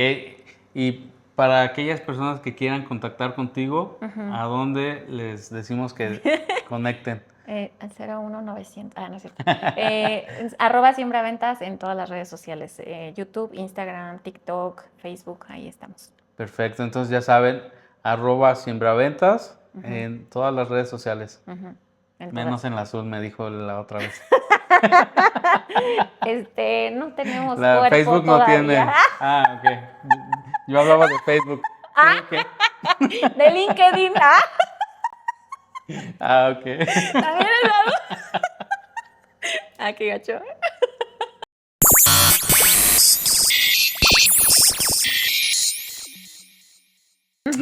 Y para aquellas personas que quieran contactar contigo, ¿a dónde les decimos que conecten? Al 01900, no es cierto. @siembraventas en todas las redes sociales, YouTube, Instagram, TikTok, Facebook, ahí estamos. Perfecto, entonces ya saben, @siembraventas en todas las redes sociales. Menos en la azul, me dijo la otra vez. No tenemos La cuerpo Facebook no tiene. todavía. Ok. Yo hablaba de Facebook. ¿Sí? ¿Qué? De LinkedIn. Ok. También es qué gacho.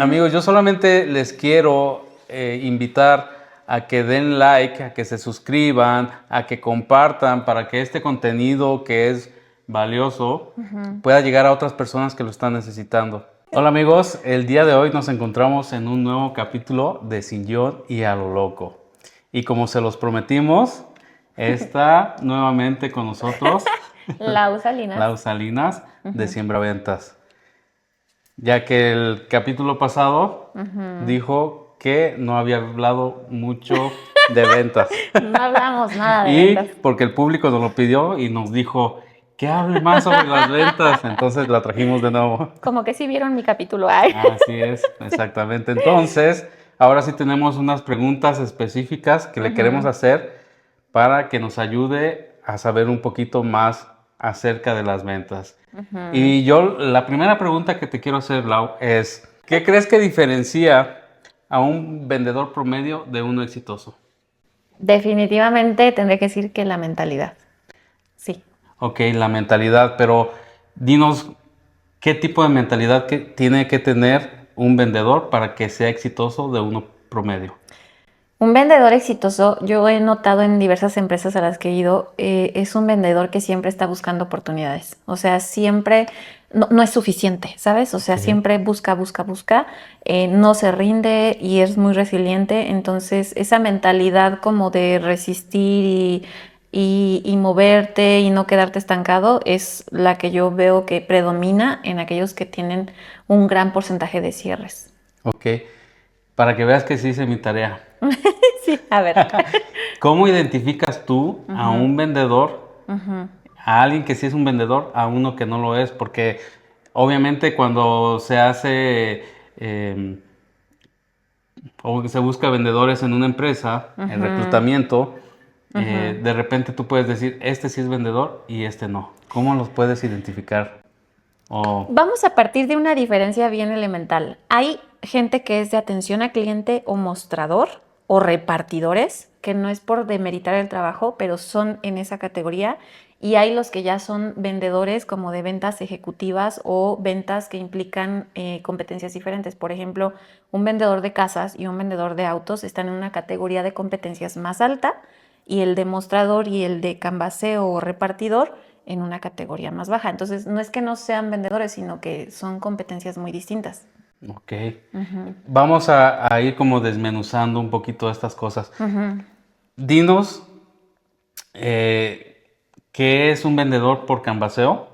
Amigos, yo solamente les quiero invitar a que den like, a que se suscriban, a que compartan para que este contenido que es valioso pueda llegar a otras personas que lo están necesitando. Hola amigos, el día de hoy nos encontramos en un nuevo capítulo de Sin Guión y a lo loco. Y como se los prometimos, está nuevamente con nosotros Lau Salinas. Lau Salinas de Siembraventas. Ya que el capítulo pasado dijo que no había hablado mucho de ventas. No hablamos nada de Y ventas. porque el público nos lo pidió y nos dijo que hable más sobre las ventas, entonces la trajimos de nuevo. Como que sí vieron mi capítulo. Ay. Así es, exactamente. Entonces, ahora sí tenemos unas preguntas específicas que le queremos hacer para que nos ayude a saber un poquito más acerca de las ventas. Y yo, la primera pregunta que te quiero hacer, Lau, es, ¿qué crees que diferencia a un vendedor promedio de uno exitoso? Definitivamente tendré que decir que la mentalidad. Sí. Ok, la mentalidad, pero dinos, ¿qué tipo de mentalidad tiene que tener un vendedor para que sea exitoso de uno promedio? Un vendedor exitoso, yo he notado en diversas empresas a las que he ido, es un vendedor que siempre está buscando oportunidades. O sea, siempre no es suficiente, ¿sabes? O sea, siempre busca, no se rinde y es muy resiliente. Entonces, esa mentalidad como de resistir y moverte y no quedarte estancado es la que yo veo que predomina en aquellos que tienen un gran porcentaje de cierres. Ok, para que veas que sí hice mi tarea. Sí, a ver. ¿Cómo identificas tú a un vendedor, a alguien que sí es un vendedor, a uno que no lo es? Porque obviamente cuando se hace o que se busca vendedores en una empresa, en reclutamiento, de repente tú puedes decir, este sí es vendedor y este no. ¿Cómo los puedes identificar? Vamos a partir de una diferencia bien elemental. Hay gente que es de atención al cliente o mostrador o repartidores, que no es por demeritar el trabajo, pero son en esa categoría. Y hay los que ya son vendedores como de ventas ejecutivas o ventas que implican competencias diferentes. Por ejemplo, un vendedor de casas y un vendedor de autos están en una categoría de competencias más alta y el de mostrador y el de canvaseo o repartidor en una categoría más baja. Entonces, no es que no sean vendedores, sino que son competencias muy distintas. Ok. Vamos a ir como desmenuzando un poquito estas cosas. Dinos, ¿qué es un vendedor por canvaseo?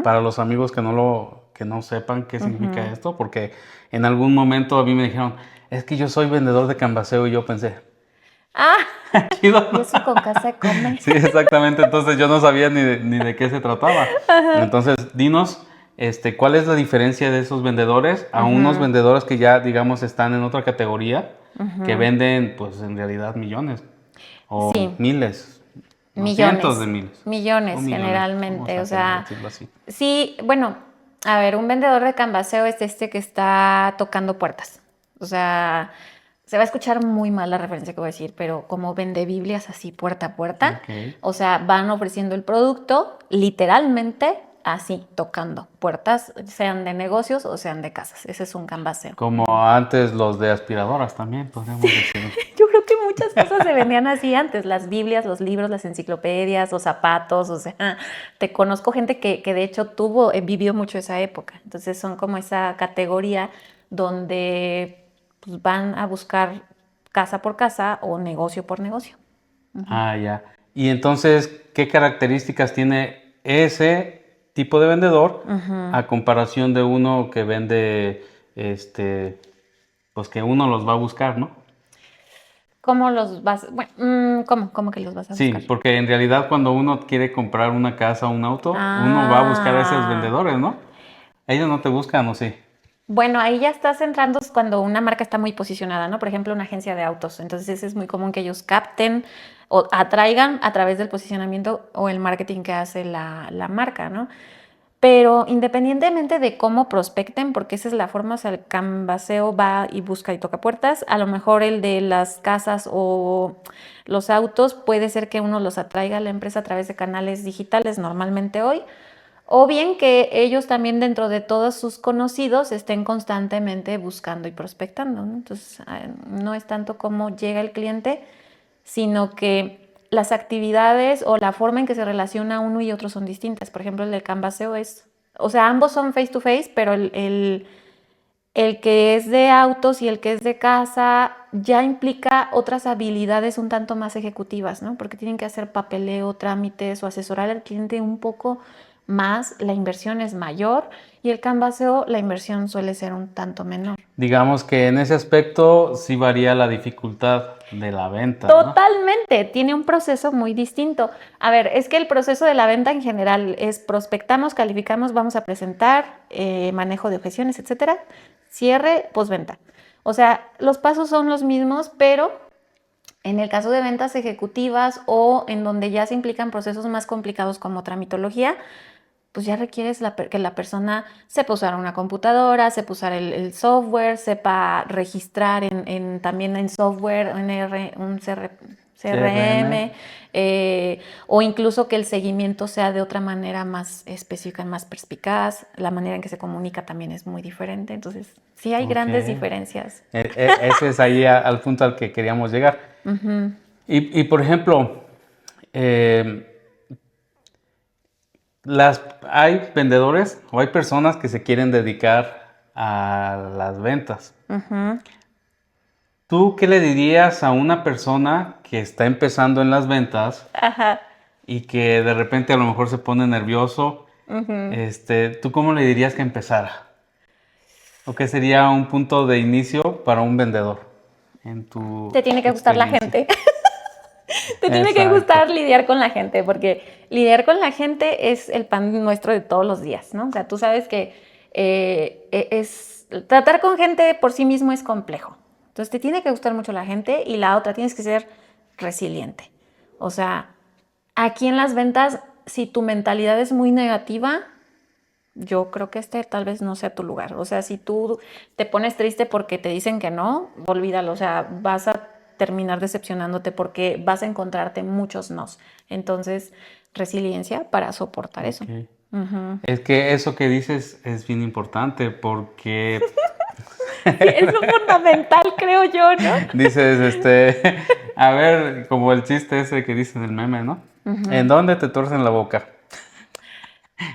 Para los amigos que no sepan qué significa esto, porque en algún momento a mí me dijeron, es que yo soy vendedor de canvaseo y yo pensé, chido. Y eso con casa come. Sí, exactamente. Entonces yo no sabía ni de qué se trataba. Entonces, dinos, ¿cuál es la diferencia de esos vendedores a unos vendedores que ya, digamos, están en otra categoría, que venden, pues, en realidad millones o Sí. miles, no, Millones. cientos de miles. Millones, generalmente. Vamos O sea, decirlo así. sí, bueno, a ver, un vendedor de canvaseo es este que está tocando puertas. O sea, se va a escuchar muy mal la referencia que voy a decir, pero como vende Biblias así puerta a puerta. Ok. O sea, van ofreciendo el producto literalmente así, tocando puertas, sean de negocios o sean de casas. Ese es un canvaseo. Como antes los de aspiradoras también, podríamos decirlo. Yo creo que muchas cosas se vendían así antes, las Biblias, los libros, las enciclopedias, los zapatos, o sea, te conozco gente que de hecho vivió mucho esa época, entonces son como esa categoría donde pues, van a buscar casa por casa o negocio por negocio. Ah, ya. Y entonces, ¿qué características tiene ese tipo de vendedor Ujú. a comparación de uno que vende, pues que uno los va a buscar, ¿no? ¿Cómo los vas? Bueno, ¿cómo que los vas a buscar? Sí, porque en realidad cuando uno quiere comprar una casa o un auto, uno va a buscar a esos Ah, vendedores, ¿no? Ellos no te buscan, ¿o sí? bueno, ahí ya estás entrando cuando una marca está muy posicionada, ¿no? Por ejemplo, una agencia de autos. Entonces es muy común que ellos capten o atraigan a través del posicionamiento o el marketing que hace la marca, ¿no? Pero independientemente de cómo prospecten, porque esa es la forma, o sea, el canvaseo va y busca y toca puertas, a lo mejor el de las casas o los autos puede ser que uno los atraiga a la empresa a través de canales digitales normalmente hoy, o bien que ellos también dentro de todos sus conocidos estén constantemente buscando y prospectando, ¿no? Entonces, no es tanto cómo llega el cliente, sino que las actividades o la forma en que se relaciona uno y otro son distintas. Por ejemplo, el del canvaseo es, o sea, ambos son face to face, pero el que es de autos y el que es de casa ya implica otras habilidades un tanto más ejecutivas, ¿no? Porque tienen que hacer papeleo, trámites o asesorar al cliente un poco más, la inversión es mayor y el canvaseo, la inversión suele ser un tanto menor. Digamos que en ese aspecto sí varía la dificultad de la venta, ¿no? Totalmente, tiene un proceso muy distinto. A ver, es que el proceso de la venta en general es prospectamos, calificamos, vamos a presentar, manejo de objeciones, etcétera, cierre, postventa. O sea, los pasos son los mismos, pero en el caso de ventas ejecutivas o en donde ya se implican procesos más complicados como tramitología, pues ya requieres que la persona sepa usar una computadora, sepa usar el software, sepa registrar también en software, un CRM. CRM, o incluso que el seguimiento sea de otra manera más específica, más perspicaz. La manera en que se comunica también es muy diferente. Entonces, sí hay Ok. grandes diferencias. Ese es ahí al punto al que queríamos llegar. Ujú. Por ejemplo, eh, hay vendedores o hay personas que se quieren dedicar a las ventas. Ujú. ¿Tú qué le dirías a una persona que está empezando en las ventas Ajá. y que de repente a lo mejor se pone nervioso? Ujú. ¿Tú cómo le dirías que empezara? ¿O qué sería un punto de inicio para un vendedor en tu Te tiene que gustar la experiencia? gente. Te tiene que Exacto. gustar lidiar con la gente, porque lidiar con la gente es el pan nuestro de todos los días, ¿no? O sea, tú sabes que tratar con gente por sí mismo es complejo. Entonces, te tiene que gustar mucho la gente y la otra, tienes que ser resiliente. O sea, aquí en las ventas, si tu mentalidad es muy negativa, yo creo que este tal vez no sea tu lugar. O sea, si tú te pones triste porque te dicen que no, olvídalo. O sea, vas a terminar decepcionándote porque vas a encontrarte muchos nos. Entonces, resiliencia para soportar eso. Ok. Ujú. Es que eso que dices es bien importante porque Sí, es lo fundamental, creo yo, ¿no? dices, a ver, como el chiste ese que dice del meme, ¿no? ¿En dónde te tuercen la boca?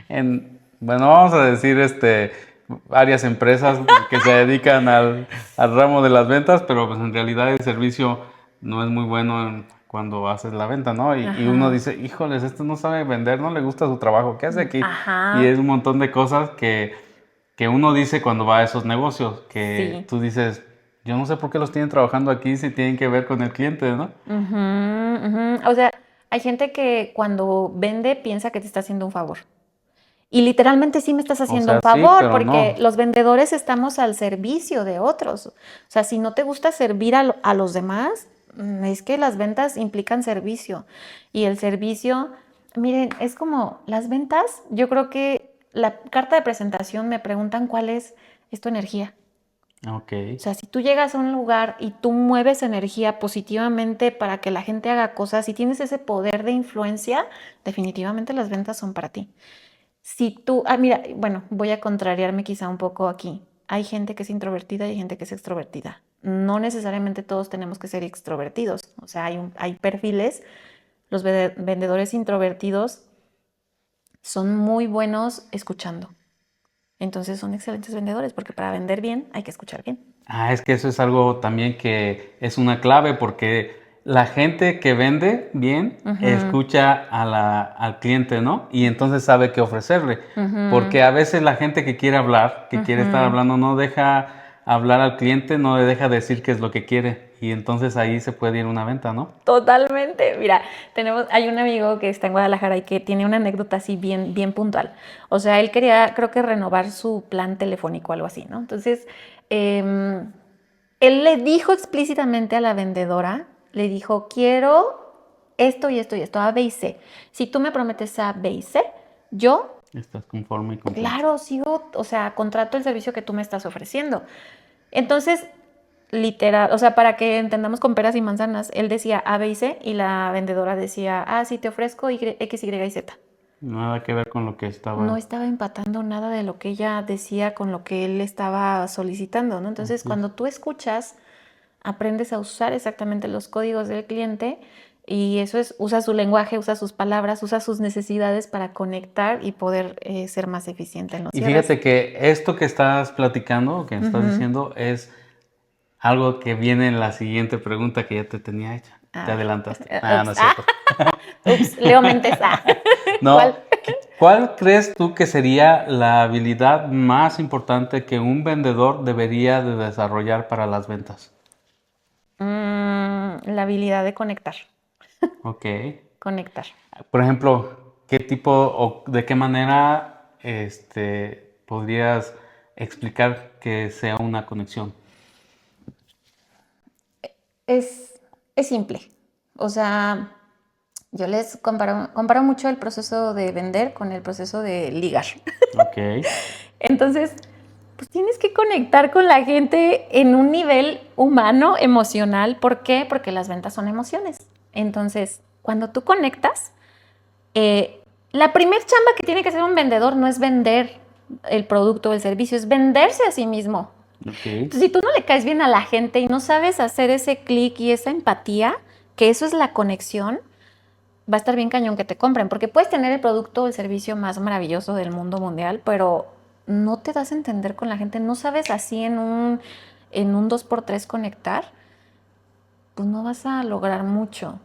Bueno, vamos a decir, varias empresas que se dedican al ramo de las ventas, pero pues en realidad el servicio no es muy bueno cuando haces la venta, ¿no? Y uno Ajá. dice, híjoles, no sabe vender, no le gusta su trabajo, ¿qué hace aquí? Y Ajá. es un montón de cosas que uno dice cuando va a esos negocios, que Sí. tú dices, yo no sé por qué los tienen trabajando aquí si tienen que ver con el cliente, ¿no? Ujú, ujú. O sea, hay gente que cuando vende piensa que te está haciendo un favor. Y literalmente sí me estás O haciendo un sea, sí, favor, pero porque no. los vendedores estamos al servicio de otros. O sea, si no te gusta servir a los demás, es que las ventas implican servicio. Y el servicio, miren, es como las ventas, yo creo que la carta de presentación me preguntan es tu energía. Ok. O sea, si tú llegas a un lugar y tú mueves energía positivamente para que la gente haga cosas y tienes ese poder de influencia, definitivamente las ventas son para ti. Si tú, mira, bueno, voy a contrariarme quizá un poco aquí. Hay gente que es introvertida y hay gente que es extrovertida. No necesariamente todos tenemos que ser extrovertidos. O sea, hay perfiles. Los vendedores introvertidos son muy buenos escuchando. Entonces son excelentes vendedores porque para vender bien hay que escuchar bien. Es que eso es algo también que es una clave porque la gente que vende bien escucha al cliente, ¿no? Y entonces sabe qué ofrecerle. Porque a veces la gente que quiere hablar, que quiere estar hablando, no deja hablar al cliente, no le deja decir qué es lo que quiere. Y entonces ahí se puede ir una venta, ¿no? Totalmente. Mira, hay un amigo que está en Guadalajara y que tiene una anécdota así bien, bien puntual. O sea, él quería, creo que renovar su plan telefónico o algo así, ¿no? Entonces, él le dijo explícitamente a la vendedora, le dijo, quiero esto y esto y esto, A, B y C. Si tú me prometes A, B y C, yo, Estás conforme y contento. claro, sigo, o sea, contrato el servicio que tú me estás ofreciendo. Entonces, literal, o sea, para que entendamos con peras y manzanas, él decía A, B y C y la vendedora decía, sí, te ofrezco X, Y y Z. Nada que ver con lo que estaba. No estaba empatando nada de lo que ella decía con lo que él estaba solicitando, ¿no? Entonces, cuando tú escuchas, aprendes a usar exactamente los códigos del cliente y eso es, usa su lenguaje, usa sus palabras, usa sus necesidades para conectar y poder ser más eficiente en los cierres. Y fíjate que esto que estás platicando, que estás diciendo, es algo que viene en la siguiente pregunta que ya te tenía hecha. Te adelantaste. No es cierto. Ups, Leo Méndez. No, ¿Cuál? ¿cuál crees tú que sería la habilidad más importante que un vendedor debería de desarrollar para las ventas? La habilidad de conectar. Ok. Conectar. Por ejemplo, ¿qué tipo o de qué manera podrías explicar que sea una conexión? Es simple. O sea, yo les comparo mucho el proceso de vender con el proceso de ligar. Ok. Entonces, pues tienes que conectar con la gente en un nivel humano, emocional. ¿Por qué? Porque las ventas son emociones. Entonces, cuando tú conectas, la primer chamba que tiene que hacer un vendedor no es vender el producto o el servicio, es venderse a sí mismo. Okay. Entonces, si tú no le caes bien a la gente y no sabes hacer ese clic y esa empatía, que eso es la conexión, va a estar bien cañón que te compren, porque puedes tener el producto o el servicio más maravilloso del mundo mundial, pero no te das a entender con la gente, no sabes así en un 2x3 conectar, pues no vas a lograr mucho.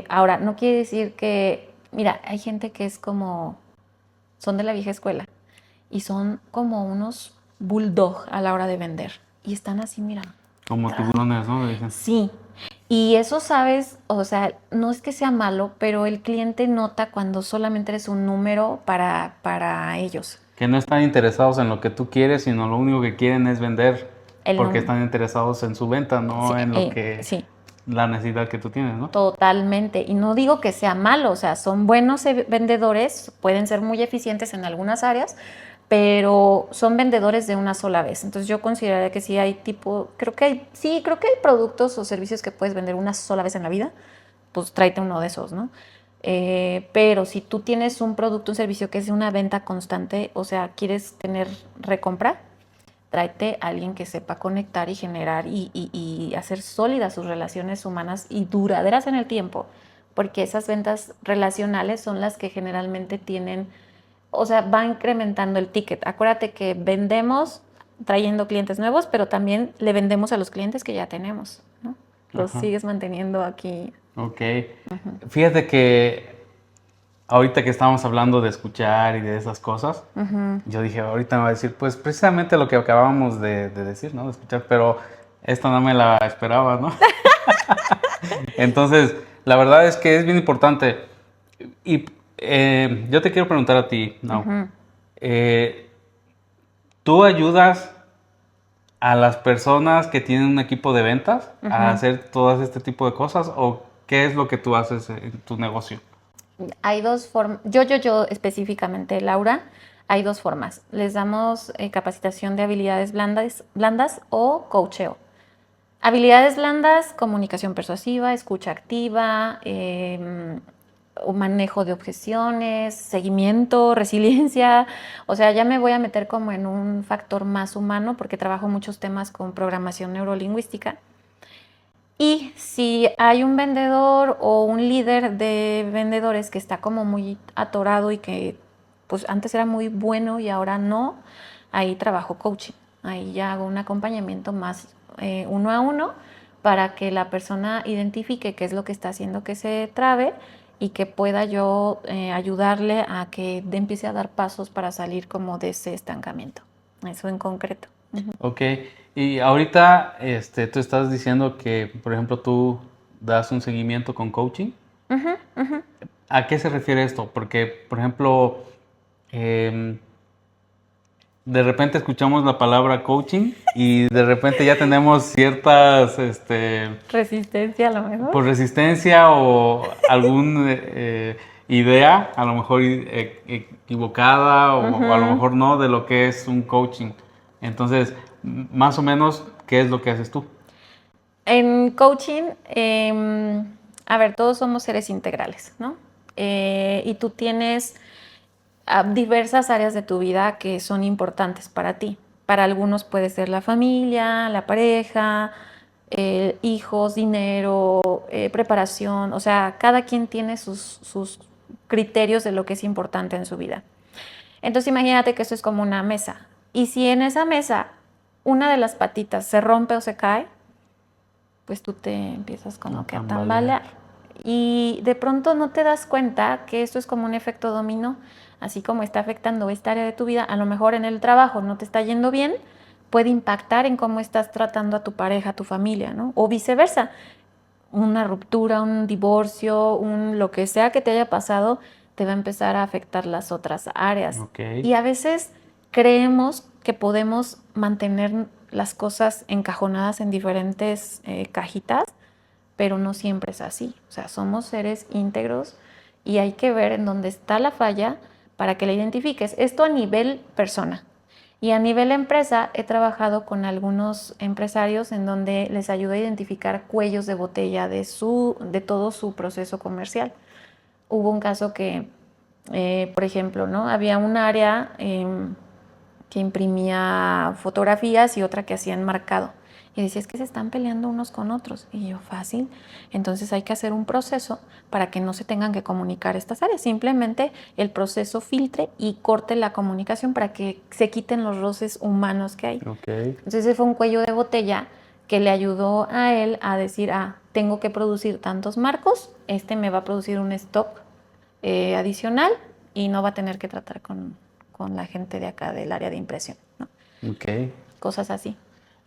Ahora, no quiere decir que, mira, hay gente que es como, son de la vieja escuela y son como unos bulldog a la hora de vender y están así, mira. Como tiburones, ¿no? Dicen. Sí, y eso sabes, o sea, no es que sea malo, pero el cliente nota cuando solamente eres un número para ellos. Que no están interesados en lo que tú quieres, sino lo único que quieren es vender, porque están interesados en su venta, no en lo que Sí, la necesidad que tú tienes, ¿no? totalmente. Y no digo que sea malo, o sea, son buenos vendedores, pueden ser muy eficientes en algunas áreas, pero son vendedores de una sola vez. Entonces yo consideraría que sí hay creo que hay productos o servicios que puedes vender una sola vez en la vida, pues tráete uno de esos, ¿no? Pero si tú tienes un producto, un servicio que es de una venta constante, o sea, quieres tener recompra, tráete a alguien que sepa conectar y generar y hacer sólidas sus relaciones humanas y duraderas en el tiempo, porque esas ventas relacionales son las que generalmente tienen, o sea, va incrementando el ticket. Acuérdate que vendemos trayendo clientes nuevos, pero también le vendemos a los clientes que ya tenemos, ¿no? Los sigues manteniendo aquí. Ok. Fíjate que ahorita que estábamos hablando de escuchar y de esas cosas, yo dije, ahorita me va a decir, pues precisamente lo que acabábamos de decir, ¿no? De escuchar, pero esta no me la esperaba, ¿no? Entonces, la verdad es que es bien importante. Y yo te quiero preguntar a ti, ¿no? ¿Tú ayudas a las personas que tienen un equipo de ventas a hacer todo este tipo de cosas? ¿O qué es lo que tú haces en tu negocio? Hay dos formas, yo específicamente, Laura, hay dos formas. Les damos capacitación de habilidades blandas o coacheo. Habilidades blandas, comunicación persuasiva, escucha activa, manejo de objeciones, seguimiento, resiliencia. O sea, ya me voy a meter como en un factor más humano porque trabajo muchos temas con programación neurolingüística. Y si hay un vendedor o un líder de vendedores que está como muy atorado y que pues antes era muy bueno y ahora no, ahí trabajo coaching. Ahí ya hago un acompañamiento más 1 a 1 para que la persona identifique qué es lo que está haciendo que se trabe y que pueda yo ayudarle a que empiece a dar pasos para salir como de ese estancamiento. Eso en concreto. Ok, y ahorita tú estás diciendo que, por ejemplo, tú das un seguimiento con coaching. Ujú, ujú. ¿A qué se refiere esto? Porque, por ejemplo, em, de repente escuchamos la palabra coaching y de repente ya tenemos ciertas, Resistencia a lo mejor. por resistencia o alguna idea, a lo mejor equivocada o a lo mejor no, de lo que es un coaching. Entonces, más o menos, ¿qué es lo que haces tú? En coaching, a ver, todos somos seres integrales, ¿no? Y tú tienes diversas áreas de tu vida que son importantes para ti. Para algunos puede ser la familia, la pareja, hijos, dinero, preparación. O sea, cada quien tiene sus criterios de lo que es importante en su vida. Entonces imagínate que esto es como una mesa. Y si en esa mesa una de las patitas se rompe o se cae, pues tú te empiezas como que a tambalear. Y de pronto no te das cuenta que esto es como un efecto dominó, así como está afectando esta área de tu vida, a lo mejor en el trabajo no te está yendo bien, puede impactar en cómo estás tratando a tu pareja, a tu familia, ¿no? O viceversa, una ruptura, un divorcio, lo que sea que te haya pasado, te va a empezar a afectar las otras áreas. Okay. Y a veces creemos que podemos mantener las cosas encajonadas en diferentes cajitas, pero no siempre es así. O sea, somos seres íntegros y hay que ver en dónde está la falla para que la identifiques. Esto a nivel persona. Y a nivel empresa he trabajado con algunos empresarios en donde les ayudo a identificar cuellos de botella de todo su proceso comercial. Hubo un caso que, por ejemplo, ¿no? Había un área que imprimía fotografías y otra que hacía enmarcado. Y decía, es que se están peleando unos con otros. Y yo, fácil. Entonces hay que hacer un proceso para que no se tengan que comunicar estas áreas. Simplemente el proceso filtre y corte la comunicación para que se quiten los roces humanos que hay. Okay. Entonces ese fue un cuello de botella que le ayudó a él a decir, tengo que producir tantos marcos, me va a producir un stock adicional y no va a tener que tratar con la gente de acá del área de impresión, ¿no? Okay. Cosas así.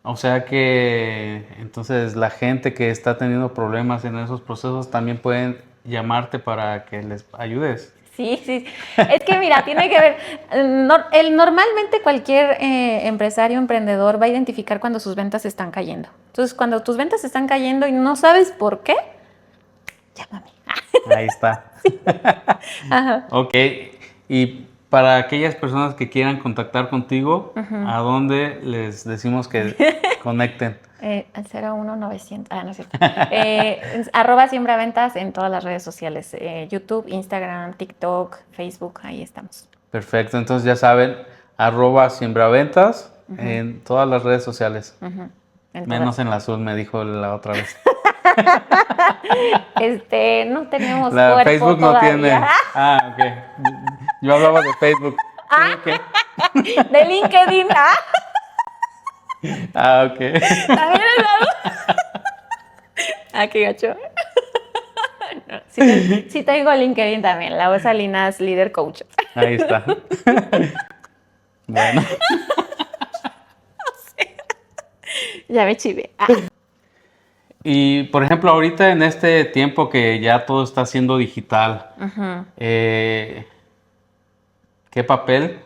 O sea que entonces la gente que está teniendo problemas en esos procesos también pueden llamarte para que les ayudes. Sí, sí. Es que mira, tiene que ver. Normalmente cualquier empresario, emprendedor va a identificar cuando sus ventas están cayendo. Entonces, cuando tus ventas están cayendo y no sabes por qué, llámame. Ahí está. Sí. Ajá. Ok. Y para aquellas personas que quieran contactar contigo, ¿a dónde les decimos que conecten? Al 01900. No es cierto. @siembraventas en todas las redes sociales. YouTube, Instagram, TikTok, Facebook, ahí estamos. Perfecto. Entonces ya saben, @siembraventas en todas las redes sociales. Menos en la azul, me dijo la otra vez. No tenemos la cuerpo Facebook todavía. No tiene. Ok. Yo hablaba de Facebook. Sí, okay. De LinkedIn. Ok. ¿También qué gacho. No, sí tengo LinkedIn también, La Voz Salinas Líder Coach. Ahí está. Bueno. Ya me chivé. Y, por ejemplo, ahorita en este tiempo que ya todo está siendo digital, ¿qué papel?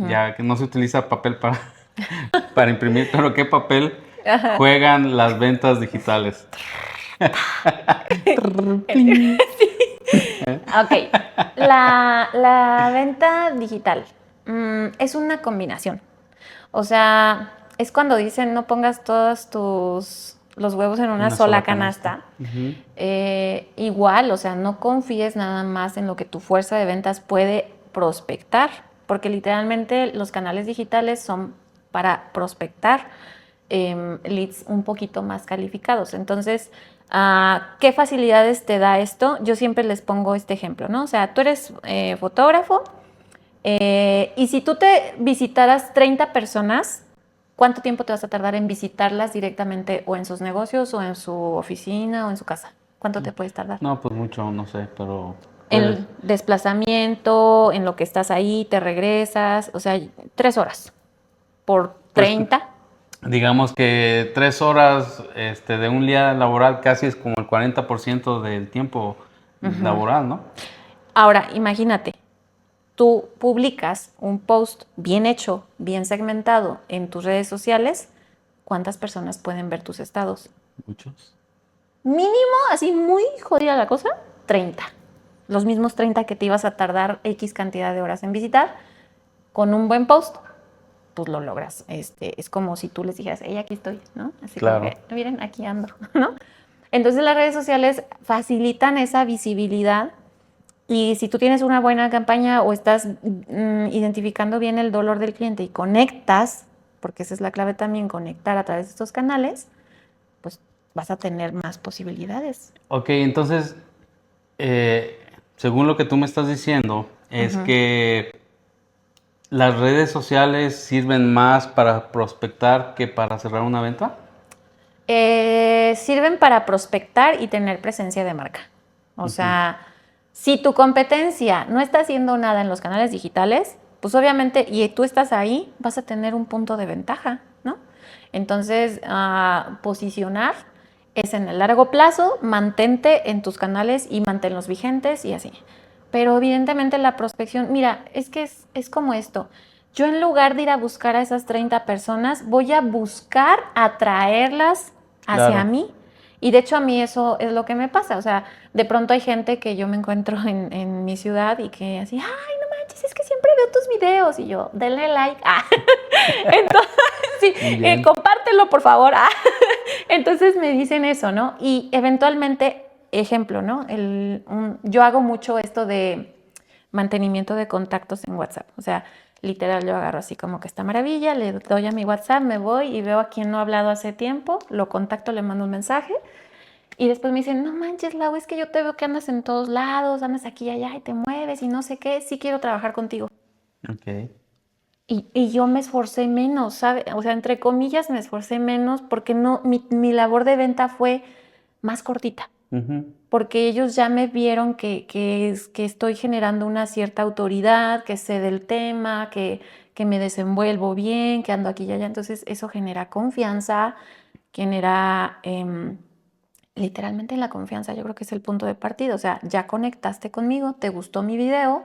Ya que no se utiliza papel para imprimir, pero ¿qué papel juegan las ventas digitales? Ok, la venta digital es una combinación. O sea, es cuando dicen no pongas todos los huevos en una sola canasta. Igual, o sea, no confíes nada más en lo que tu fuerza de ventas puede prospectar, porque literalmente los canales digitales son para prospectar leads un poquito más calificados. Entonces, ¿qué facilidades te da esto? Yo siempre les pongo este ejemplo, ¿no? O sea, tú eres fotógrafo y si tú te visitaras 30 personas, ¿cuánto tiempo te vas a tardar en visitarlas directamente o en sus negocios o en su oficina o en su casa? ¿Cuánto te puedes tardar? No, pues mucho, no sé, pero En desplazamiento, en lo que estás ahí, te regresas, o sea, 3 horas por pues 30. digamos que 3 horas de un día laboral casi es como el 40% del tiempo laboral, ¿no? Ahora, imagínate, tú publicas un post bien hecho, bien segmentado en tus redes sociales, ¿cuántas personas pueden ver tus estados? Muchos. Mínimo, así muy jodida la cosa, 30. Los mismos 30 que te ibas a tardar X cantidad de horas en visitar, con un buen post, pues lo logras. Es como si tú les dijeras, hey, aquí estoy, ¿no? Así como Claro. que, miren, aquí ando, ¿no? Entonces las redes sociales facilitan esa visibilidad y si tú tienes una buena campaña o estás identificando bien el dolor del cliente y conectas, porque esa es la clave también, conectar a través de estos canales, pues vas a tener más posibilidades. Ok, entonces, según lo que tú me estás diciendo, es que las redes sociales sirven más para prospectar que para cerrar una venta. Sirven para prospectar y tener presencia de marca. O sea, si tu competencia no está haciendo nada en los canales digitales, pues obviamente, y tú estás ahí, vas a tener un punto de ventaja, ¿no? Entonces, posicionar es en el largo plazo, mantente en tus canales y manténlos vigentes y así. Pero evidentemente la prospección, mira, es que es como esto. Yo en lugar de ir a buscar a esas 30 personas, voy a buscar atraerlas hacia Claro. mí. Y de hecho a mí eso es lo que me pasa. O sea, de pronto hay gente que yo me encuentro en mi ciudad y que así, ay, no manches, es que siempre veo tus videos. Y yo, denle like. Entonces, sí, Bien. compártelo, por favor. Entonces me dicen eso, ¿no? Y eventualmente, ejemplo, ¿no? Yo hago mucho esto de mantenimiento de contactos en WhatsApp. O sea, literal, yo agarro así como que esta maravilla, le doy a mi WhatsApp, me voy y veo a quien no ha hablado hace tiempo, lo contacto, le mando un mensaje y después me dicen, no manches, Lau, es que yo te veo que andas en todos lados, andas aquí y allá y te mueves y no sé qué, sí quiero trabajar contigo. Ok. Y yo me esforcé menos, ¿sabes? O sea, entre comillas me esforcé menos porque no, mi labor de venta fue más cortita. Porque ellos ya me vieron que estoy generando una cierta autoridad, que sé del tema, que me desenvuelvo bien, que ando aquí y allá. Entonces eso genera confianza, genera literalmente la confianza. Yo creo que es el punto de partida. O sea, ya conectaste conmigo, te gustó mi video,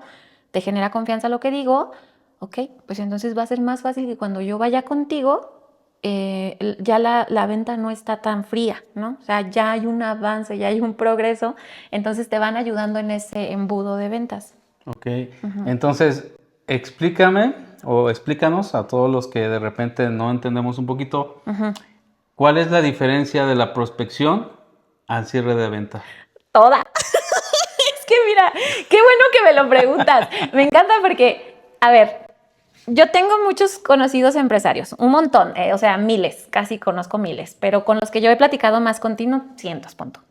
te genera confianza lo que digo. Ok, pues entonces va a ser más fácil que cuando yo vaya contigo, ya la venta no está tan fría, ¿no? O sea, ya hay un avance, ya hay un progreso, entonces te van ayudando en ese embudo de ventas. Ok. Entonces, explícame o explícanos a todos los que de repente no entendemos un poquito, ¿cuál es la diferencia de la prospección al cierre de venta? Toda. Es que mira, qué bueno que me lo preguntas. Me encanta porque, a ver, yo tengo muchos conocidos empresarios, un montón, o sea, miles, casi conozco miles, pero con los que yo he platicado más continuo, cientos, punto.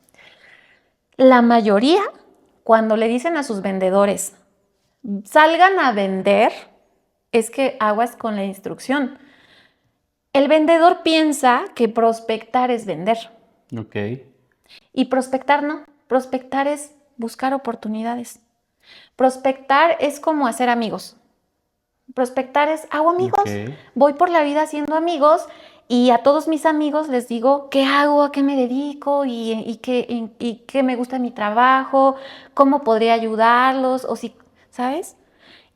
La mayoría, cuando le dicen a sus vendedores, salgan a vender, es que aguas con la instrucción. El vendedor piensa que prospectar es vender. Ok. Y prospectar no. Prospectar es buscar oportunidades. Prospectar es como hacer amigos. Prospectar es, hago amigos, Ok. voy por la vida haciendo amigos y a todos mis amigos les digo qué hago, a qué me dedico y qué me gusta mi trabajo, cómo podría ayudarlos, o si, ¿sabes?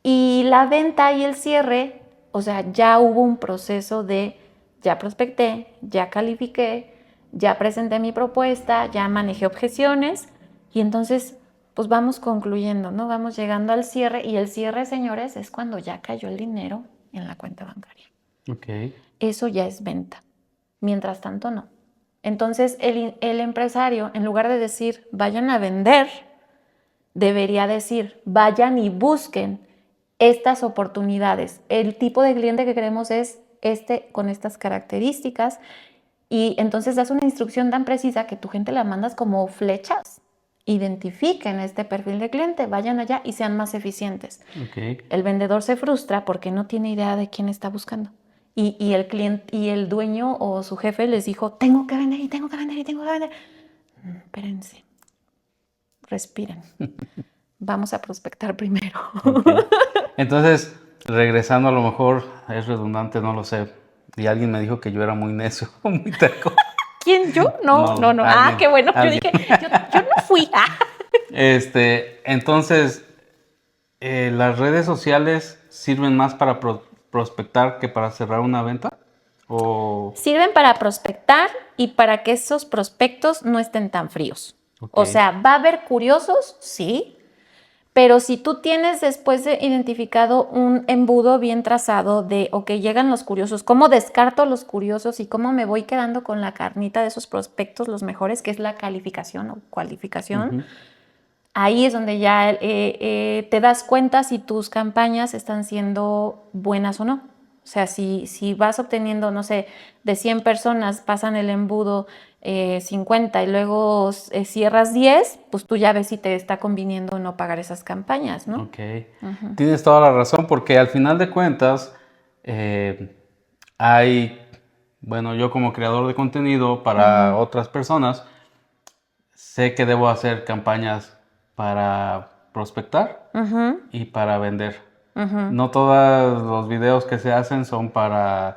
Y la venta y el cierre, o sea, ya hubo un proceso de, ya prospecté, ya califiqué, ya presenté mi propuesta, ya manejé objeciones y entonces pues vamos concluyendo, ¿no? Vamos llegando al cierre y el cierre, señores, es cuando ya cayó el dinero en la cuenta bancaria. Ok. Eso ya es venta. Mientras tanto, no. Entonces, el empresario, en lugar de decir, vayan a vender, debería decir, vayan y busquen estas oportunidades. El tipo de cliente que queremos es este con estas características y entonces das una instrucción tan precisa que tu gente la mandas como flechas. Identifiquen este perfil de cliente, vayan allá y sean más eficientes. Ok. El vendedor se frustra porque no tiene idea de quién está buscando y el cliente y el dueño o su jefe les dijo, tengo que vender y tengo que vender y tengo que vender. Espérense, respiren. Vamos a prospectar primero. Okay. Entonces, regresando, a lo mejor es redundante, no lo sé. Y alguien me dijo que yo era muy necio, muy terco. ¿Quién, yo? No. Alguien, Qué bueno. alguien. Yo dije, yo no fui. Entonces, ¿las redes sociales sirven más para prospectar que para cerrar una venta? ¿O... Sirven para prospectar y para que esos prospectos no estén tan fríos. Ok. O sea, ¿va a haber curiosos? Sí. Pero si tú tienes después de identificado un embudo bien trazado de, ok, llegan los curiosos, ¿cómo descarto a los curiosos y cómo me voy quedando con la carnita de esos prospectos, los mejores, que es la calificación o cualificación? Ujú. Ahí es donde ya te das cuenta si tus campañas están siendo buenas o no. O sea, si vas obteniendo, no sé, de 100 personas pasan el embudo 50 y luego cierras 10, pues tú ya ves si te está conviniendo o no pagar esas campañas, ¿no? Ok. Tienes toda la razón, porque al final de cuentas bueno, yo como creador de contenido para otras personas, sé que debo hacer campañas para prospectar y para vender. No todos los videos que se hacen son para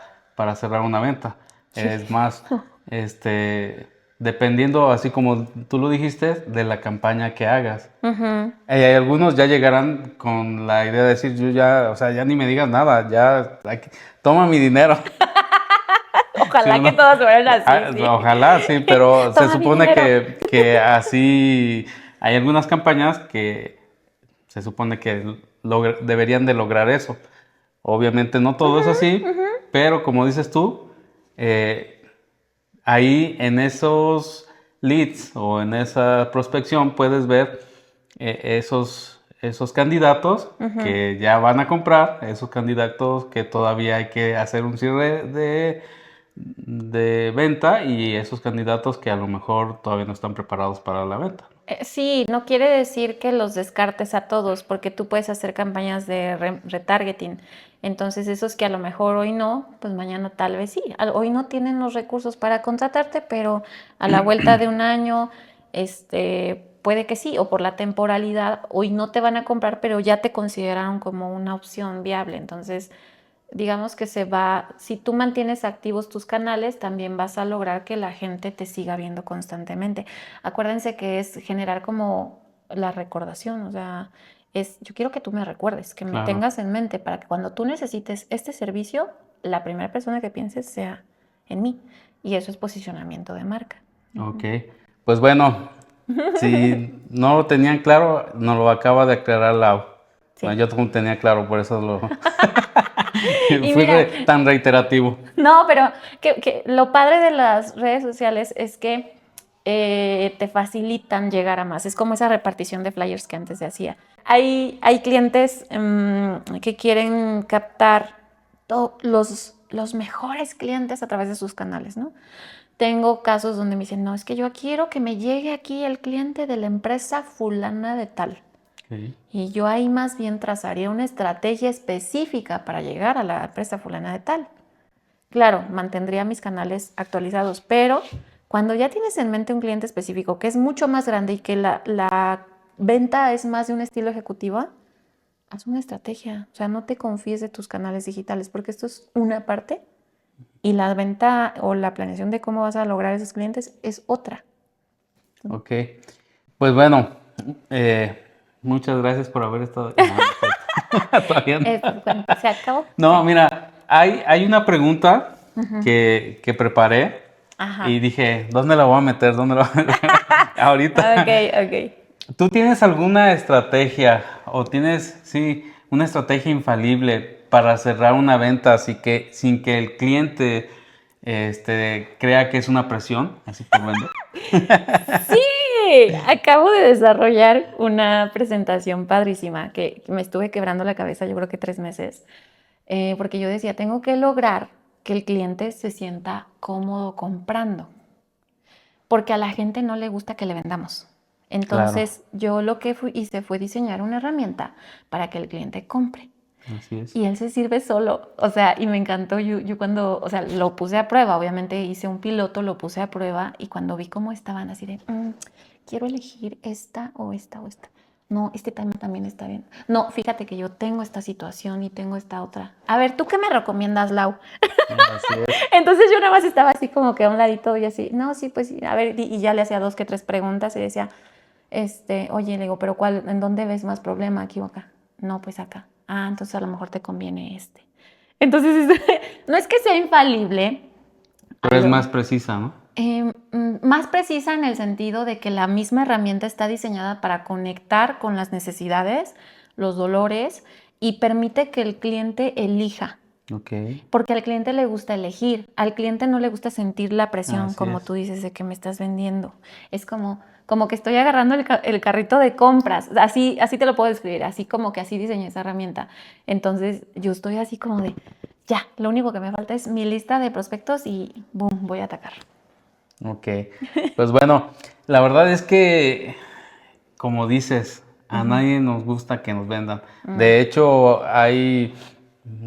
cerrar una venta. Es más, dependiendo, así como tú lo dijiste, de la campaña que hagas. Hay algunos ya llegarán con la idea de decir, yo ya, o sea, ya ni me digas nada, ya, toma mi dinero. Sí, Ojalá que todos fueran así, sí. Ojalá, sí, pero se Toma mi supone dinero. que así hay algunas campañas que se supone que deberían de lograr eso. Obviamente no todo es así, pero como dices tú, ahí en esos leads o en esa prospección puedes ver esos candidatos que ya van a comprar, esos candidatos que todavía hay que hacer un cierre de venta y esos candidatos que a lo mejor todavía no están preparados para la venta. Sí, no quiere decir que los descartes a todos, porque tú puedes hacer campañas de retargeting. Entonces, esos que a lo mejor hoy no, pues mañana tal vez sí. Hoy no tienen los recursos para contratarte, pero a la vuelta de un año, puede que sí, o por la temporalidad, hoy no te van a comprar, pero ya te consideraron como una opción viable. Entonces, digamos que si tú mantienes activos tus canales, también vas a lograr que la gente te siga viendo constantemente. Acuérdense que es generar como la recordación, o sea, yo quiero que tú me recuerdes, que me Claro. tengas en mente para que cuando tú necesites este servicio, la primera persona que pienses sea en mí. Y eso es posicionamiento de marca. Ok, pues bueno, si no lo tenían claro, nos lo acaba de aclarar Lau. Sí. Bueno, yo también tenía claro, por eso Y fui mira, tan reiterativo. no, pero que lo padre de las redes sociales es que te facilitan llegar a más. Es como esa repartición de flyers que antes se hacía. Hay clientes que quieren captar los mejores clientes a través de sus canales, ¿no? Tengo casos donde me dicen, no, es que yo quiero que me llegue aquí el cliente de la empresa fulana de tal. Okay. Y yo ahí más bien trazaría una estrategia específica para llegar a la empresa fulana de tal. Claro, mantendría mis canales actualizados, pero cuando ya tienes en mente un cliente específico que es mucho más grande y que la venta es más de un estilo ejecutivo, haz una estrategia. O sea, no te confíes de tus canales digitales porque esto es una parte y la venta o la planeación de cómo vas a lograr esos clientes es otra. Ok, pues bueno, muchas gracias por haber estado. No, todavía no. ¿Se acabó? No, Sí. mira, hay una pregunta que preparé Ajá. y dije, ¿dónde la voy a meter? ¿Dónde la voy a meter? Ahorita. Ok. ¿Tú tienes alguna estrategia o tienes, sí, una estrategia infalible para cerrar una venta sin que el cliente crea que es una presión, así por vender? Sí, acabo de desarrollar una presentación padrísima que me estuve quebrando la cabeza, yo creo que 3 meses, porque yo decía, tengo que lograr que el cliente se sienta cómodo comprando, porque a la gente no le gusta que le vendamos. Entonces, yo lo que hice fue diseñar una herramienta para que el cliente compre. Así es. Y él se sirve solo, o sea, y me encantó, yo cuando, o sea, lo puse a prueba, obviamente hice un piloto, lo puse a prueba y cuando vi cómo estaban así de, quiero elegir esta o esta o esta. No, este timer también está bien. No, fíjate que yo tengo esta situación y tengo esta otra. A ver, ¿tú qué me recomiendas, Lau? Así es. Entonces yo nada más estaba así como que a un ladito y así, no, sí, pues sí, a ver, y ya le hacía 2 que 3 preguntas y decía, oye, le digo, pero ¿cuál, en dónde ves más problema, aquí o acá? No, pues acá. Ah, entonces a lo mejor te conviene este. Entonces, no es que sea infalible. Pero es más precisa, ¿no? Más precisa en el sentido de que la misma herramienta está diseñada para conectar con las necesidades, los dolores y permite que el cliente elija. Ok. Porque al cliente le gusta elegir, al cliente no le gusta sentir la presión, Así como es. tú dices, de que me estás vendiendo. Es como que estoy agarrando el carrito de compras, así te lo puedo describir, así como que así diseñé esa herramienta. Entonces yo estoy así como de, ya, lo único que me falta es mi lista de prospectos y boom, voy a atacar. Ok. Pues bueno, la verdad es que, como dices, a nadie nos gusta que nos vendan. De hecho, ahí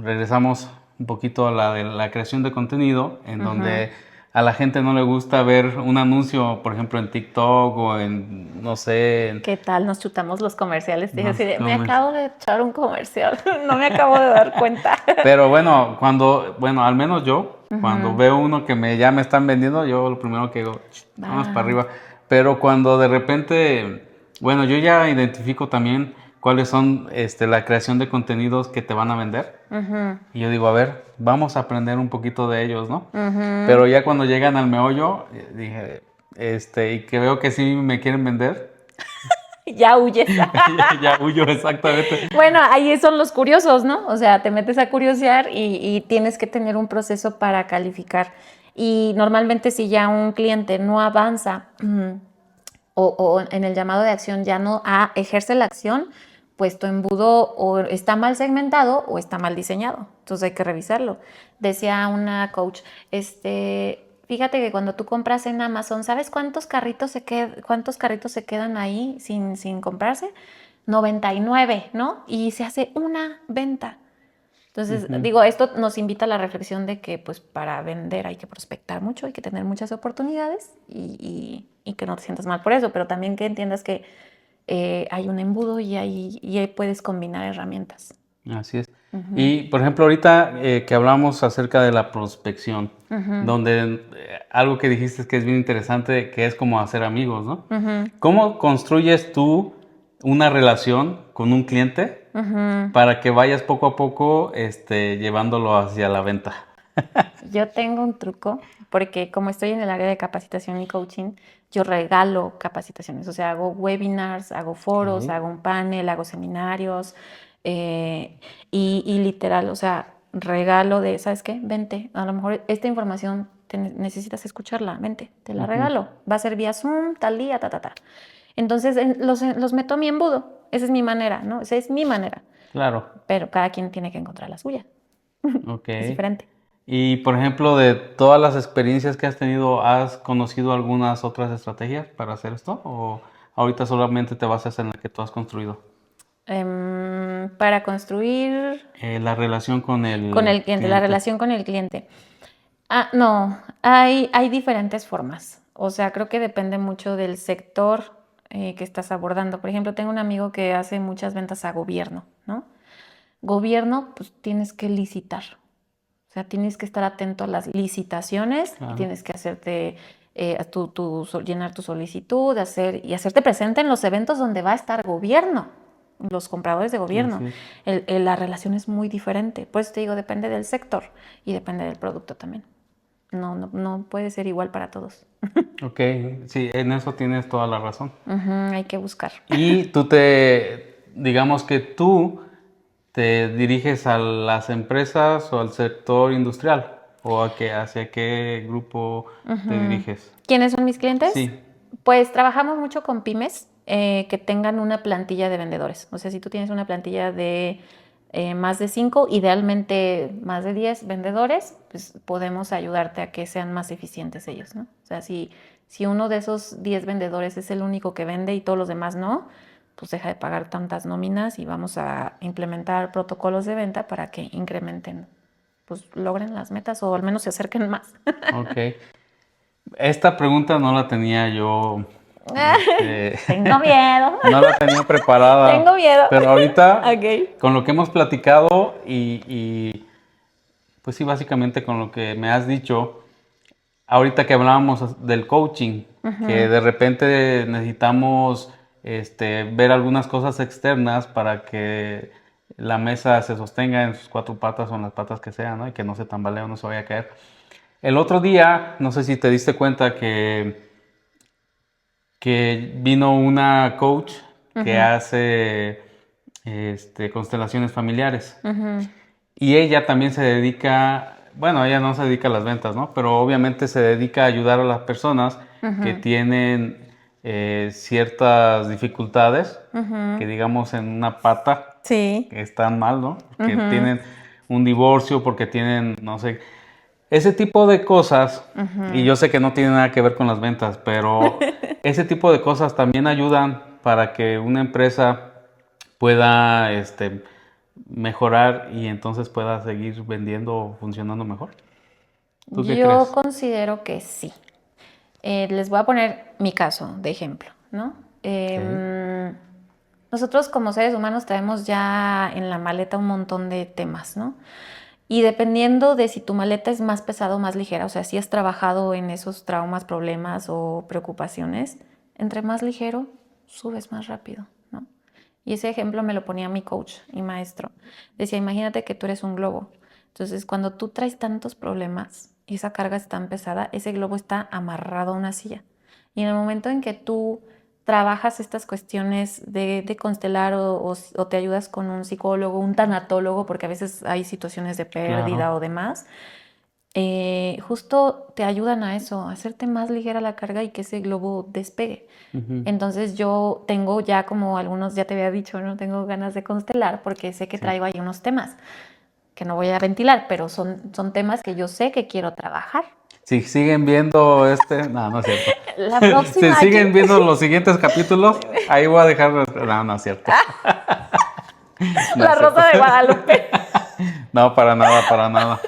regresamos un poquito a la de la creación de contenido, en donde a la gente no le gusta ver un anuncio, por ejemplo, en TikTok o en, no sé, ¿Qué tal? Nos chutamos los comerciales. Dije los así de, me comer- acabo de echar un comercial, no me acabo de dar cuenta. Pero bueno, bueno, al menos yo, cuando veo uno que ya me están vendiendo, yo lo primero que digo, vamos para arriba. Pero cuando de repente, bueno, yo ya identifico también cuáles son la creación de contenidos que te van a vender. Y yo digo, a ver, vamos a aprender un poquito de ellos, ¿no? Pero ya cuando llegan al meollo, dije, y que veo que sí me quieren vender, Ya huyes. ya huyo exactamente. Bueno, ahí son los curiosos, ¿no? O sea, te metes a curiosear y tienes que tener un proceso para calificar. Y normalmente si ya un cliente no avanza o en el llamado de acción ya no ejerce la acción, pues tu embudo o está mal segmentado o está mal diseñado. Entonces hay que revisarlo. Decía una coach, fíjate que cuando tú compras en Amazon, ¿sabes cuántos carritos se quedan ahí sin comprarse? 99, ¿no? Y se hace una venta. Entonces, digo, esto nos invita a la reflexión de que pues para vender hay que prospectar mucho, hay que tener muchas oportunidades y que no te sientas mal por eso, pero también que entiendas que hay un embudo y ahí puedes combinar herramientas. Así es. Y por ejemplo, ahorita que hablamos acerca de la prospección, donde algo que dijiste que es bien interesante, que es como hacer amigos, ¿no? ¿Cómo construyes tú una relación con un cliente para que vayas poco a poco llevándolo hacia la venta? Yo tengo un truco, porque como estoy en el área de capacitación y coaching, yo regalo capacitaciones, o sea, hago webinars, hago foros, hago un panel, hago seminarios, y literal, o sea, regalo de, ¿sabes qué? Vente, a lo mejor esta información necesitas escucharla, vente, te la regalo, va a ser vía Zoom, tal día, ta. Entonces los meto a mi embudo, esa es mi manera, ¿no? Esa es mi manera. Claro. Pero cada quien tiene que encontrar la suya. Ok. Es diferente. Y por ejemplo, de todas las experiencias que has tenido, ¿has conocido algunas otras estrategias para hacer esto? ¿O ahorita solamente te basas en la que tú has construido? Para construir La relación con el cliente, la relación con el cliente. No, hay diferentes formas. O sea, creo que depende mucho del sector que estás abordando. Por ejemplo, tengo un amigo que hace muchas ventas a gobierno, ¿no? Gobierno, pues tienes que licitar. O sea, tienes que estar atento a las licitaciones y tienes que hacerte, llenar tu solicitud, y hacerte presente en los eventos donde va a estar gobierno, los compradores de gobierno. La relación es muy diferente. Pues te digo, depende del sector y depende del producto también. No puede ser igual para todos. Ok, sí, en eso tienes toda la razón. Hay que buscar. Y digamos que tú te diriges a las empresas o al sector industrial, o hacia qué grupo te diriges. ¿Quiénes son mis clientes? Sí. Pues trabajamos mucho con pymes que tengan una plantilla de vendedores. O sea, si tú tienes una plantilla de más de 5, idealmente más de 10 vendedores, pues podemos ayudarte a que sean más eficientes ellos, ¿no? O sea, si uno de esos 10 vendedores es el único que vende y todos los demás no, pues deja de pagar tantas nóminas y vamos a implementar protocolos de venta para que incrementen, pues logren las metas o al menos se acerquen más. Ok. Esta pregunta no la tenía yo, Tengo miedo. no la tenía preparada, Tengo miedo. pero ahorita Ok. con lo que hemos platicado pues sí, básicamente con lo que me has dicho, ahorita que hablábamos del coaching, que de repente necesitamos ver algunas cosas externas para que la mesa se sostenga en sus cuatro patas o en las patas que sean, ¿no? Y que no se tambalee o no se vaya a caer. El otro día, no sé si te diste cuenta que vino una coach que hace constelaciones familiares. Y ella también se dedica, bueno, ella no se dedica a las ventas, ¿no? Pero obviamente se dedica a ayudar a las personas que tienen ciertas dificultades, que digamos en una pata, Sí. que están mal, ¿no? Que tienen un divorcio, porque tienen, no sé, ese tipo de cosas, y yo sé que no tiene nada que ver con las ventas, pero ese tipo de cosas también ayudan para que una empresa pueda mejorar y entonces pueda seguir vendiendo o funcionando mejor. ¿Tú qué Yo crees? considero que sí. Les voy a poner mi caso de ejemplo, ¿no? Ok. Nosotros como seres humanos traemos ya en la maleta un montón de temas, ¿no? Y dependiendo de si tu maleta es más pesada o más ligera, o sea, si has trabajado en esos traumas, problemas o preocupaciones, entre más ligero, subes más rápido, ¿no? Y ese ejemplo me lo ponía mi coach y maestro. Decía, imagínate que tú eres un globo. Entonces, cuando tú traes tantos problemas y esa carga es tan pesada, ese globo está amarrado a una silla. Y en el momento en que tú trabajas estas cuestiones de constelar o te ayudas con un psicólogo, un tanatólogo, porque a veces hay situaciones de pérdida Claro. o demás, justo te ayudan a eso, a hacerte más ligera la carga y que ese globo despegue. Ujú. Entonces yo tengo ya como algunos, ya te había dicho, ¿no? Tengo ganas de constelar porque sé que Sí. traigo ahí unos temas que no voy a ventilar, pero son temas que yo sé que quiero trabajar. Si siguen viendo no, no es cierto. La Si próxima aquí. siguen viendo los siguientes capítulos, ahí voy a dejar. No, no es cierto. No La es cierto. Rosa de Guadalupe. No, para nada, para nada.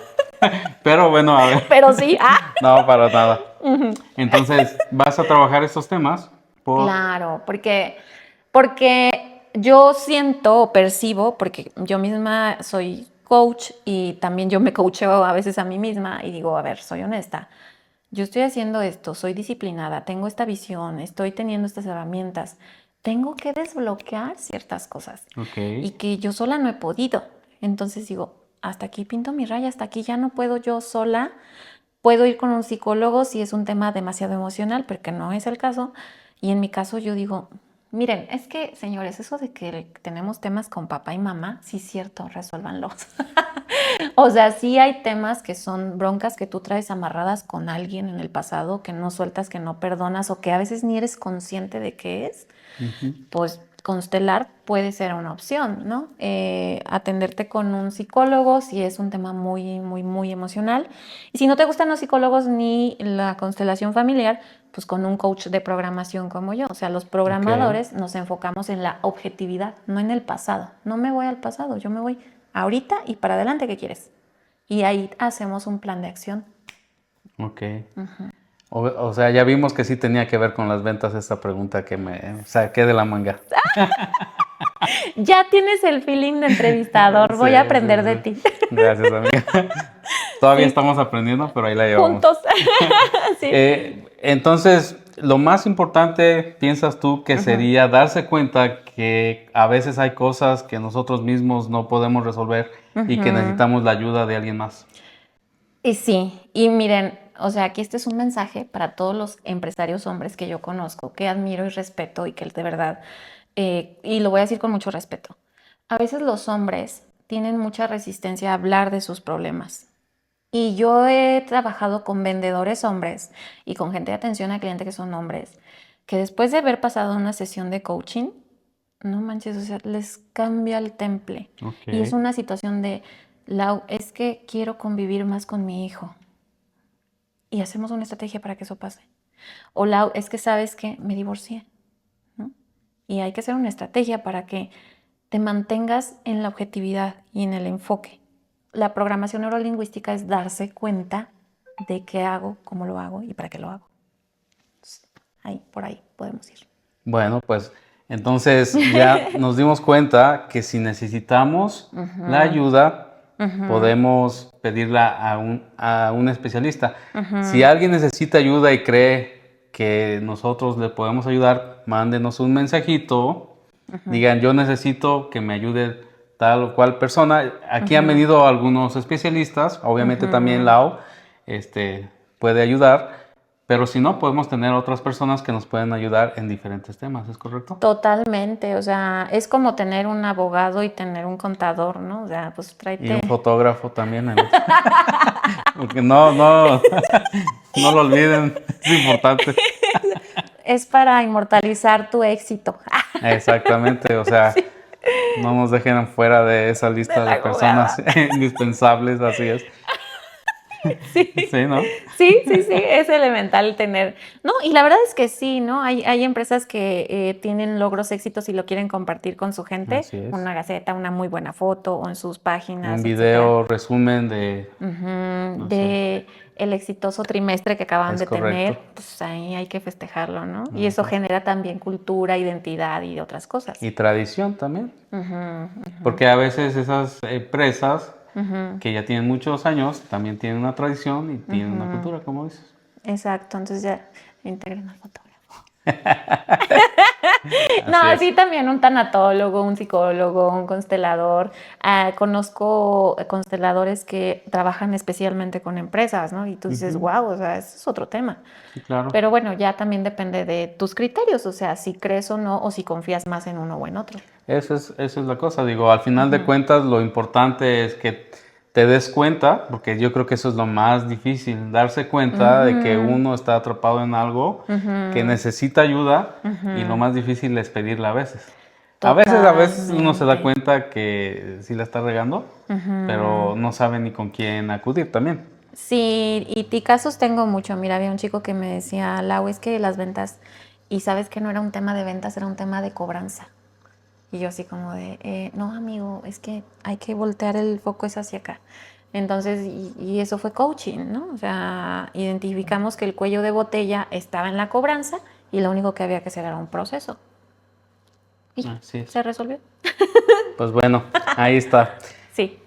Pero bueno, a ver. Pero sí, No, para nada. Entonces, vas a trabajar estos temas por... claro, porque yo siento o percibo, porque yo misma soy coach y también yo me coacheo a veces a mí misma y digo, a ver, soy honesta, yo estoy haciendo esto, soy disciplinada, tengo esta visión, estoy teniendo estas herramientas, tengo que desbloquear ciertas cosas Ok. y que yo sola no he podido. Entonces digo, hasta aquí pinto mi raya, hasta aquí ya no puedo yo sola. Puedo ir con un psicólogo si es un tema demasiado emocional, porque no es el caso. Y en mi caso yo digo, miren, es que, señores, eso de que tenemos temas con papá y mamá, sí es cierto, resuélvanlos. O sea, sí hay temas que son broncas que tú traes amarradas con alguien en el pasado, que no sueltas, que no perdonas o que a veces ni eres consciente de qué es. Ujú. Pues constelar puede ser una opción, ¿no? Atenderte con un psicólogo si es un tema muy, muy, muy emocional. Y si no te gustan los psicólogos ni la constelación familiar, pues con un coach de programación como yo. O sea, los Ok. programadores nos enfocamos en la objetividad, no en el pasado. No me voy al pasado, yo me voy ahorita y para adelante, ¿qué quieres? Y ahí hacemos un plan de acción. Ok. O sea, ya vimos que sí tenía que ver con las ventas esta pregunta que me saqué de la manga. Ya tienes el feeling de entrevistador, Sí, voy a sí, aprender de sí. ti. Gracias, amiga. Todavía Sí, estamos aprendiendo, pero ahí la llevamos. juntos. Sí. Entonces, lo más importante, piensas tú, que sería darse cuenta que a veces hay cosas que nosotros mismos no podemos resolver y que necesitamos la ayuda de alguien más. Y sí, y miren, o sea, aquí este es un mensaje para todos los empresarios hombres que yo conozco, que admiro y respeto y que de verdad, y lo voy a decir con mucho respeto. A veces los hombres tienen mucha resistencia a hablar de sus problemas. Y yo he trabajado con vendedores hombres y con gente de atención al cliente que son hombres, que después de haber pasado una sesión de coaching, no manches, o sea, les cambia el temple. Ok. Y es una situación de, Lau, es que quiero convivir más con mi hijo. Y hacemos una estrategia para que eso pase. O Lau, es que sabes que me divorcié, ¿no? Y hay que hacer una estrategia para que te mantengas en la objetividad y en el enfoque. La programación neurolingüística es darse cuenta de qué hago, cómo lo hago y para qué lo hago. Ahí, por ahí podemos ir. Bueno, pues entonces ya nos dimos cuenta que si necesitamos la ayuda, podemos pedirla a un especialista. Si alguien necesita ayuda y cree que nosotros le podemos ayudar, mándenos un mensajito, digan yo necesito que me ayude tal o cual persona. Aquí han venido algunos especialistas, obviamente también Lau puede ayudar. Pero si no, podemos tener otras personas que nos pueden ayudar en diferentes temas, ¿es correcto? Totalmente, o sea, es como tener un abogado y tener un contador, ¿no? O sea, pues Y tráete. un fotógrafo también. Porque no lo olviden, es importante. Es para inmortalizar tu éxito. Exactamente, o sea, no nos dejen fuera de esa lista de personas indispensables, así es. Sí. Sí, ¿no? Sí, es elemental tener, ¿no? Y la verdad es que sí, ¿no? Hay empresas que tienen logros, éxitos y lo quieren compartir con su gente, Así es. una gaceta, una muy buena foto o en sus páginas, Un video resumen de... etcétera. no sé, De el exitoso trimestre que acaban es de tener, correcto. pues ahí hay que festejarlo, ¿no? Y eso genera también cultura, identidad y otras cosas. Y tradición también. Porque a veces esas empresas que ya tienen muchos años también tienen una tradición y tienen una cultura, como dices. Exacto, entonces ya integren al fotógrafo. Así No, es. sí, también un tanatólogo, un psicólogo, un constelador. Conozco consteladores que trabajan especialmente con empresas, ¿no? Y tú dices, wow, o sea, ese es otro tema. Sí, claro. Pero bueno, ya también depende de tus criterios, o sea, si crees o no, o si confías más en uno o en otro. Esa es la cosa. Digo, al final de cuentas, lo importante es que te des cuenta, porque yo creo que eso es lo más difícil, darse cuenta de que uno está atrapado en algo, que necesita ayuda, y lo más difícil es pedirla a veces. A veces uno se da Totalmente. cuenta que sí la está regando, pero no sabe ni con quién acudir también. Sí, y casos tengo mucho. Mira, había un chico que me decía, Lau, es que las ventas, y sabes que no era un tema de ventas, era un tema de cobranza. Y yo así como de, no, amigo, es que hay que voltear el foco es hacia acá. Entonces, y eso fue coaching, ¿no? O sea, identificamos que el cuello de botella estaba en la cobranza y lo único que había que hacer era un proceso. Y ya, Así es. se resolvió. Pues bueno, ahí está. Sí.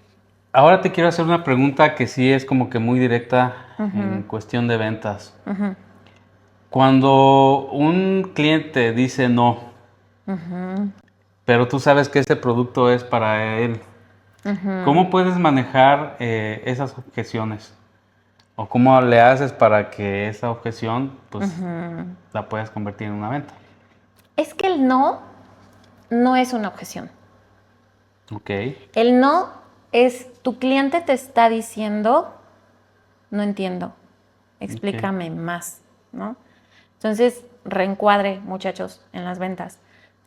Ahora te quiero hacer una pregunta que sí es como que muy directa en cuestión de ventas. Cuando un cliente dice no, pero tú sabes que ese producto es para él, ¿cómo puedes manejar esas objeciones? ¿O cómo le haces para que esa objeción pues, la puedas convertir en una venta? Es que el no no es una objeción. Ok. El no es, tu cliente te está diciendo, no entiendo, explícame más, ¿no? Entonces, reencuadre, muchachos, en las ventas.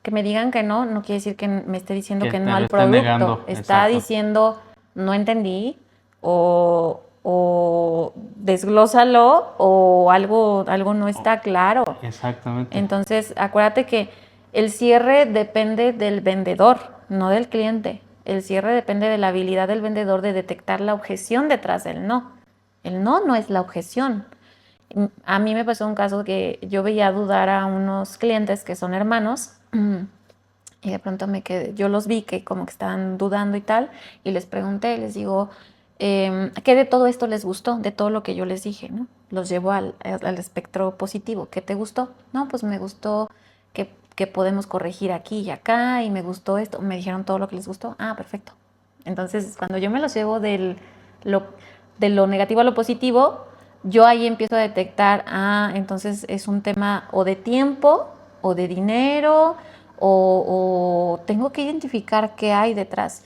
Que me digan que no, no quiere decir que me esté diciendo Que que te no lo al esté producto. negando, Está exacto. diciendo, no entendí, o desglósalo, o algo no está claro. Exactamente. Entonces, acuérdate que el cierre depende del vendedor, no del cliente. El cierre depende de la habilidad del vendedor de detectar la objeción detrás del no. El no no es la objeción. A mí me pasó un caso que yo veía dudar a unos clientes que son hermanos y de pronto me quedé, yo los vi que como que estaban dudando y tal, y les pregunté, les digo, ¿qué de todo esto les gustó? De todo lo que yo les dije, ¿no? Los llevo al espectro positivo. ¿Qué te gustó? No, pues me gustó que podemos corregir aquí y acá, y me gustó esto. Me dijeron todo lo que les gustó. Ah, perfecto. Entonces, cuando yo me los llevo de lo negativo a lo positivo, yo ahí empiezo a detectar, entonces es un tema o de tiempo o de dinero o tengo que identificar qué hay detrás.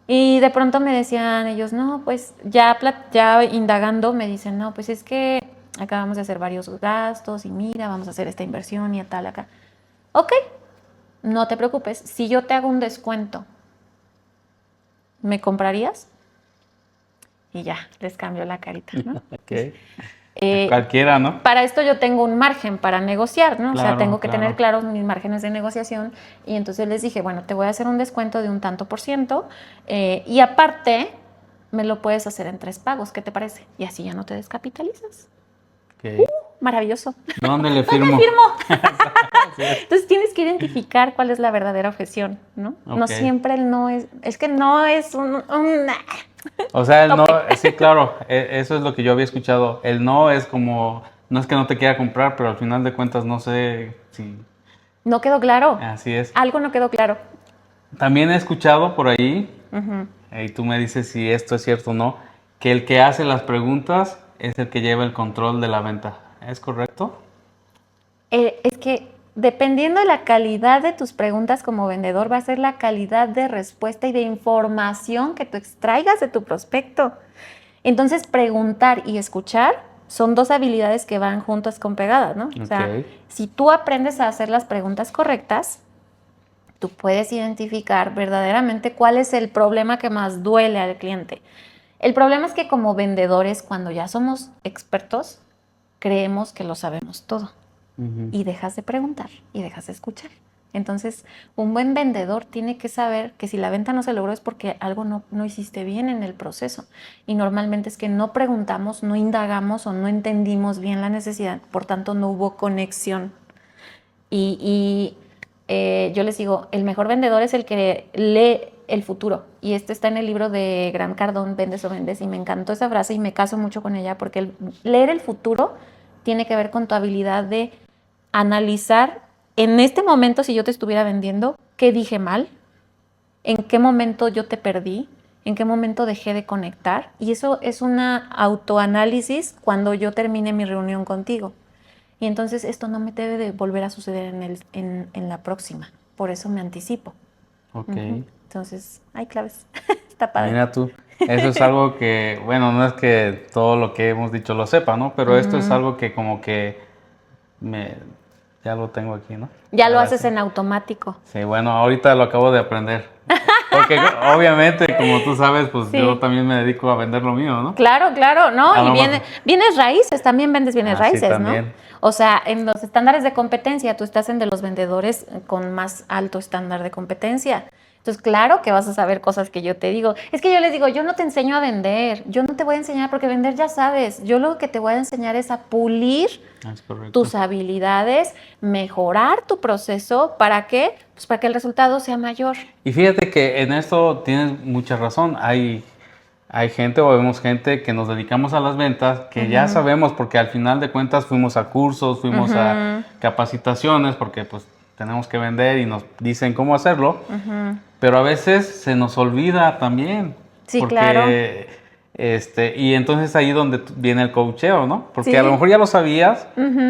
Y de pronto me decían ellos, no, pues ya indagando me dicen, no, pues es que acabamos de hacer varios gastos y mira, vamos a hacer esta inversión y tal acá. Ok, no te preocupes, si yo te hago un descuento, ¿me comprarías? Y ya, les cambió la carita, ¿no? Ok. Cualquiera, ¿no? Para esto yo tengo un margen para negociar, ¿no? O sea, Claro, tengo que claro. tener claros mis márgenes de negociación y entonces les dije, bueno, te voy a hacer un descuento de un tanto por ciento y aparte me lo puedes hacer en 3 pagos, ¿qué te parece? Y así ya no te descapitalizas. Ok. Maravilloso. ¿Dónde le firmo? Entonces tienes que identificar cuál es la verdadera objeción, ¿no? No Ok. siempre el no es que no es O sea, el no, Tope. sí, claro, eso es lo que yo había escuchado. El no es como, no es que no te quiera comprar, pero al final de cuentas no sé si no quedó claro. así es. Algo no quedó claro. También he escuchado por ahí, Ujú. y tú me dices si esto es cierto o no, que el que hace las preguntas es el que lleva el control de la venta. ¿Es correcto? Es que dependiendo de la calidad de tus preguntas como vendedor, va a ser la calidad de respuesta y de información que tú extraigas de tu prospecto. Entonces, preguntar y escuchar son 2 habilidades que van juntas con pegadas, ¿no? O sea, Ok. si tú aprendes a hacer las preguntas correctas, tú puedes identificar verdaderamente cuál es el problema que más duele al cliente. El problema es que como vendedores, cuando ya somos expertos, creemos que lo sabemos todo Ujú. y dejas de preguntar y dejas de escuchar. Entonces, un buen vendedor tiene que saber que si la venta no se logró es porque algo no hiciste bien en el proceso. Y normalmente es que no preguntamos, no indagamos o no entendimos bien la necesidad, por tanto no hubo conexión. Yo les digo, el mejor vendedor es el que lee el futuro. Y esto está en el libro de Grant Cardone, Vendes o Vendes, y me encantó esa frase y me caso mucho con ella porque leer el futuro tiene que ver con tu habilidad de analizar en este momento, si yo te estuviera vendiendo, qué dije mal, en qué momento yo te perdí, en qué momento dejé de conectar. Y eso es una autoanálisis cuando yo termine mi reunión contigo. Y entonces esto no me debe de volver a suceder en la próxima. Por eso me anticipo. Ok. Entonces, hay claves. Está padre. Mira tú, eso es algo que, bueno, no es que todo lo que hemos dicho lo sepa, ¿no? Pero esto es algo que como que me, ya lo tengo aquí, ¿no? Ya lo Ahora haces sí. en automático. Sí, bueno, ahorita lo acabo de aprender. Porque obviamente, como tú sabes, pues Sí. yo también me dedico a vender lo mío, ¿no? Claro, claro, ¿no? A Y lo mejor. bienes raíces, también vendes bienes Ah, sí, raíces, ¿no? también. O sea, en los estándares de competencia, tú estás en de los vendedores con más alto estándar de competencia. Entonces, claro que vas a saber cosas que yo te digo. Es que yo les digo, yo no te enseño a vender, yo no te voy a enseñar porque vender ya sabes. Yo lo que te voy a enseñar es a pulir Es correcto. tus habilidades, mejorar tu proceso. ¿Para qué? Pues para que el resultado sea mayor. Y fíjate que en esto tienes mucha razón. Hay gente o vemos gente que nos dedicamos a las ventas que ya sabemos porque al final de cuentas fuimos a cursos, fuimos a capacitaciones porque pues tenemos que vender y nos dicen cómo hacerlo, pero a veces se nos olvida también. Sí, porque, claro. y entonces ahí donde viene el coacheo, ¿no? Porque Sí. a lo mejor ya lo sabías,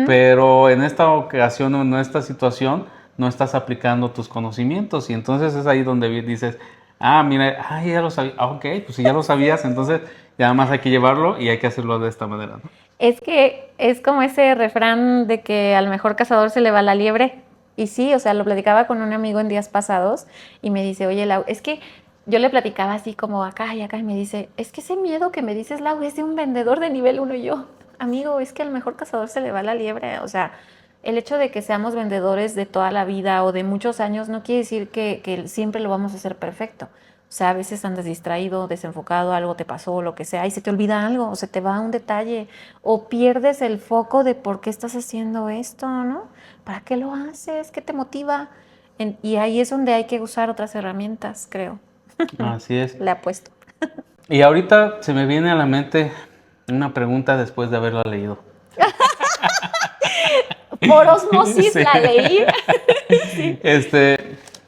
pero en esta ocasión o en esta situación no estás aplicando tus conocimientos y entonces es ahí donde dices, ah, mira, ah, ya lo sabía, ah, ok, pues si ya lo sabías, entonces ya más hay que llevarlo y hay que hacerlo de esta manera, ¿no? Es que es como ese refrán de que al mejor cazador se le va la liebre. Y sí, o sea, lo platicaba con un amigo en días pasados y me dice, oye, Lau, es que yo le platicaba así como acá y acá y me dice, es que ese miedo que me dices, Lau, es de un vendedor de nivel 1 y yo, amigo, es que al mejor cazador se le va la liebre. O sea, el hecho de que seamos vendedores de toda la vida o de muchos años no quiere decir que siempre lo vamos a hacer perfecto. O sea, a veces andas distraído, desenfocado, algo te pasó, lo que sea, y se te olvida algo, o se te va un detalle, o pierdes el foco de por qué estás haciendo esto, ¿no? ¿Para qué lo haces? ¿Qué te motiva? Y ahí es donde hay que usar otras herramientas, creo. Así es. Le apuesto. Y ahorita se me viene a la mente una pregunta después de haberla leído. Por osmosis Sí. la leí.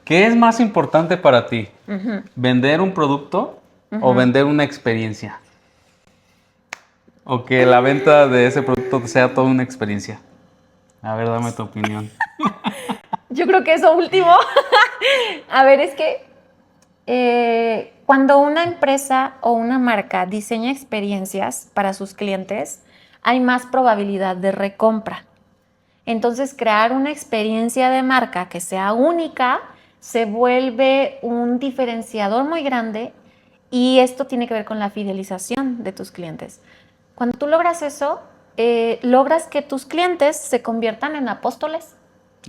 ¿Qué es más importante para ti? ¿Vender un producto o vender una experiencia? O que la venta de ese producto sea toda una experiencia. A ver, dame tu opinión. Yo creo que eso último. A ver, es que cuando una empresa o una marca diseña experiencias para sus clientes, hay más probabilidad de recompra. Entonces, crear una experiencia de marca que sea única se vuelve un diferenciador muy grande y esto tiene que ver con la fidelización de tus clientes. Cuando tú logras eso, logras que tus clientes se conviertan en apóstoles.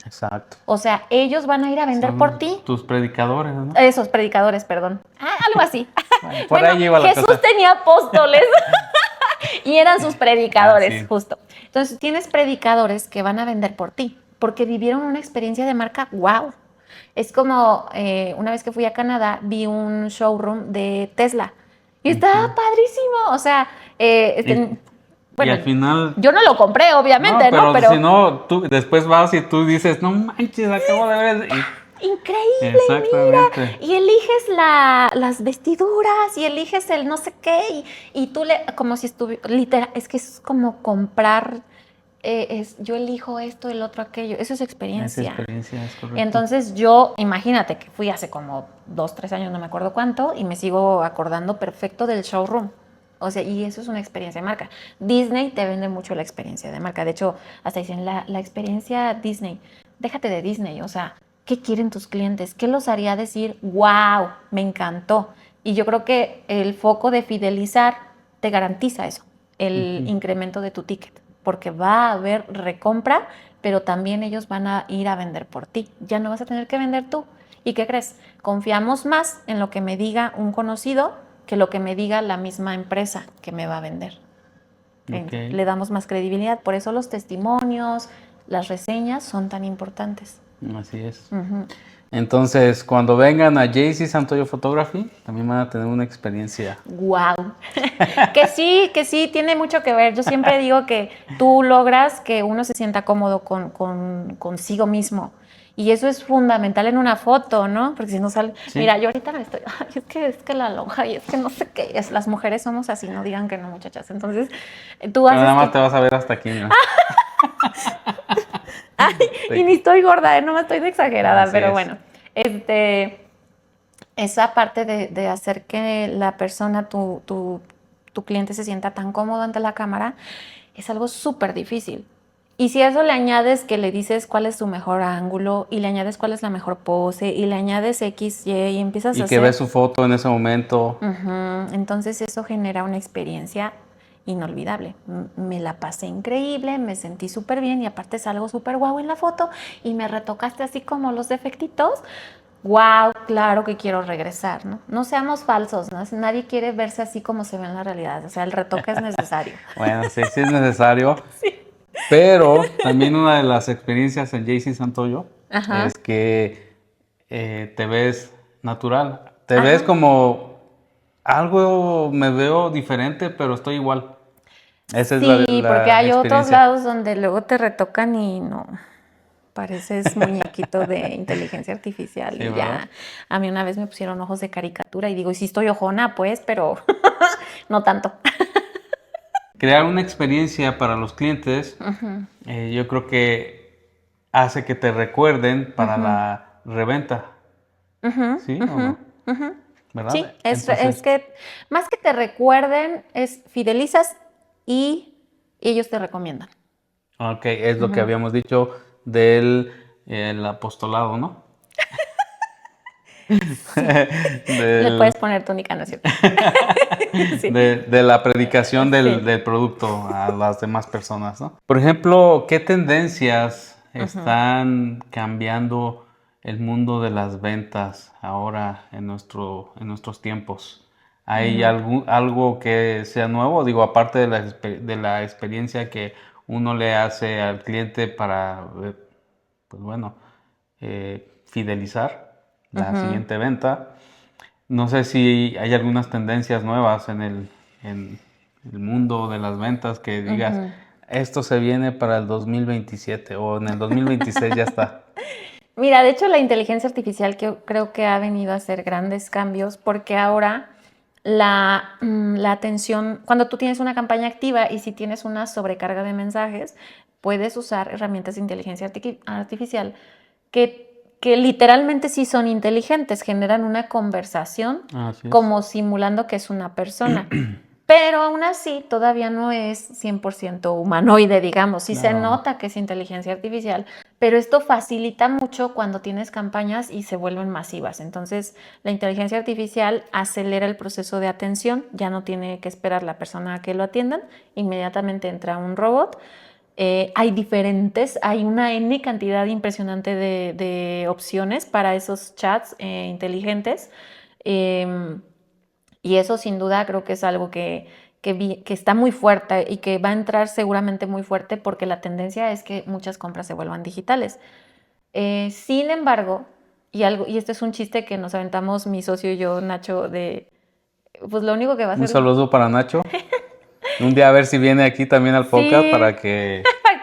Exacto. O sea, ellos van a ir a vender Son por ti. tus predicadores, ¿no? Esos predicadores, perdón. Algo así. Bueno, por ahí iba la Jesús cosa. tenía apóstoles y eran sus predicadores, Sí. justo. Entonces, tienes predicadores que van a vender por ti, porque vivieron una experiencia de marca, wow. Es como una vez que fui a Canadá, vi un showroom de Tesla y estaba padrísimo. O sea, Y al final, yo no lo compré, obviamente, no, ¿no? pero si no, tú después vas y tú dices, no manches, acabo de ver. Increíble, Exactamente. mira. Y eliges las vestiduras y eliges el no sé qué y tú como si estuviera, literal, es que es como comprar, yo elijo esto, el otro, aquello. Eso es experiencia. Esa experiencia es correcto. Entonces yo, imagínate que fui hace como 2, 3 años, no me acuerdo cuánto, y me sigo acordando perfecto del showroom. O sea, y eso es una experiencia de marca. Disney te vende mucho la experiencia de marca. De hecho, hasta dicen la experiencia Disney. Déjate de Disney, o sea, ¿qué quieren tus clientes? ¿Qué los haría decir, wow, me encantó? Y yo creo que el foco de fidelizar te garantiza eso, el incremento de tu ticket, porque va a haber recompra, pero también ellos van a ir a vender por ti. Ya no vas a tener que vender tú. ¿Y qué crees? Confiamos más en lo que me diga un conocido que lo que me diga la misma empresa que me va a vender. Okay. Le damos más credibilidad. Por eso los testimonios, las reseñas son tan importantes. Así es. Entonces, cuando vengan a JC Santoyo Photography, también van a tener una experiencia. ¡Wow! Que sí, tiene mucho que ver. Yo siempre digo que tú logras que uno se sienta cómodo consigo mismo. Y eso es fundamental en una foto, ¿no? Porque si no sale... Sí. Mira, yo ahorita me estoy... Ay, es que la lonja y es que no sé qué. Las mujeres somos así, no digan que no, muchachas. Entonces, tú haces... Pero nada más te vas a ver hasta aquí, ¿no? Ay, sí. Y ni estoy gorda, no me estoy de exagerada, así pero es. Bueno. Esa parte de hacer que la persona, tu cliente se sienta tan cómodo ante la cámara, es algo súper difícil. Y si a eso le añades que le dices cuál es su mejor ángulo, y le añades cuál es la mejor pose, y le añades X, Y empiezas a hacer... Y que ves su foto en ese momento. Entonces eso genera una experiencia inolvidable. Me la pasé increíble, me sentí súper bien, y aparte salgo súper guau en la foto, y me retocaste así como los defectitos. Wow, claro que quiero regresar, ¿no? No seamos falsos, ¿no? Nadie quiere verse así como se ve en la realidad. O sea, el retoque es necesario. Bueno, sí es necesario. Sí. Pero también una de las experiencias en JC Santoyo es que te ves natural. Te ves como algo, me veo diferente, pero estoy igual. Esa es la porque hay otros lados donde luego te retocan y no... Pareces muñequito de inteligencia artificial. Sí, y ya, a mí una vez me pusieron ojos de caricatura y digo, y sí estoy ojona, pues, pero no tanto. Crear una experiencia para los clientes, yo creo que hace que te recuerden para la reventa. ¿Sí o no? ¿Verdad? Sí, es que más que te recuerden, es fidelizas y ellos te recomiendan. Ok, es lo que habíamos dicho del el apostolado, ¿no? Sí. Le puedes poner túnica, ¿no es cierto? Sí. De la predicación del producto a las demás personas, ¿no? Por ejemplo, ¿qué tendencias están cambiando el mundo de las ventas ahora en nuestros tiempos? ¿Hay algo que sea nuevo? Digo, aparte de la experiencia que uno le hace al cliente para, pues bueno, fidelizar la siguiente venta. No sé si hay algunas tendencias nuevas en el mundo de las ventas que digas, esto se viene para el 2027 o en el 2026 ya está. Mira, de hecho la inteligencia artificial creo que ha venido a hacer grandes cambios porque ahora la atención, cuando tú tienes una campaña activa y si tienes una sobrecarga de mensajes, puedes usar herramientas de inteligencia artificial que literalmente sí son inteligentes, generan una conversación como simulando que es una persona. Pero aún así todavía no es 100% humanoide, digamos. Sí se No. nota que es inteligencia artificial, pero esto facilita mucho cuando tienes campañas y se vuelven masivas. Entonces, la inteligencia artificial acelera el proceso de atención, ya no tiene que esperar la persona a que lo atiendan, inmediatamente entra un robot. Hay una N cantidad impresionante de opciones para esos chats inteligentes. Em, y eso sin duda creo que es algo que está muy fuerte y que va a entrar seguramente muy fuerte porque la tendencia es que muchas compras se vuelvan digitales. Sin embargo, y este es un chiste que nos aventamos mi socio y yo, Nacho, pues lo único que va a Un hacer... saludo para Nacho. Un día a ver si viene aquí también al podcast Sí, para que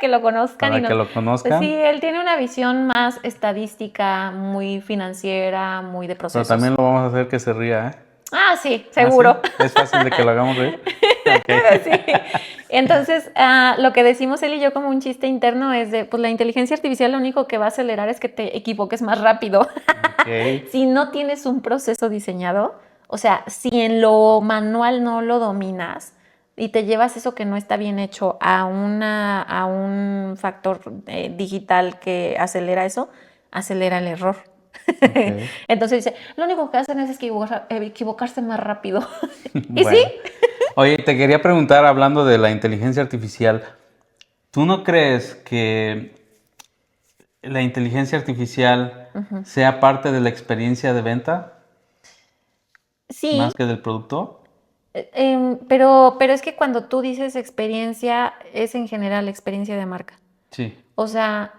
lo conozcan lo pues conozcan. sí, él tiene una visión más estadística, muy financiera, muy de Pero procesos. también lo vamos a hacer que se ría, ¿eh? Ah, sí, seguro. ¿Ah, sí? ¿Es fácil de que lo hagamos reír? Ok. Sí. Entonces, lo que decimos él y yo como un chiste interno es pues la inteligencia artificial lo único que va a acelerar es que te equivoques más rápido. Ok. Si no tienes un proceso diseñado, o sea, si en lo manual no lo dominas y te llevas eso que no está bien hecho a un factor digital que acelera eso, acelera el error. Ok. Entonces dice, lo único que hacen es equivocarse más rápido. ¿Y sí? Bueno. Oye, te quería preguntar, hablando de la inteligencia artificial, ¿tú no crees que la inteligencia artificial sea parte de la experiencia de venta Sí, más que del producto? pero es que cuando tú dices experiencia, es en general experiencia de marca. Sí. O sea,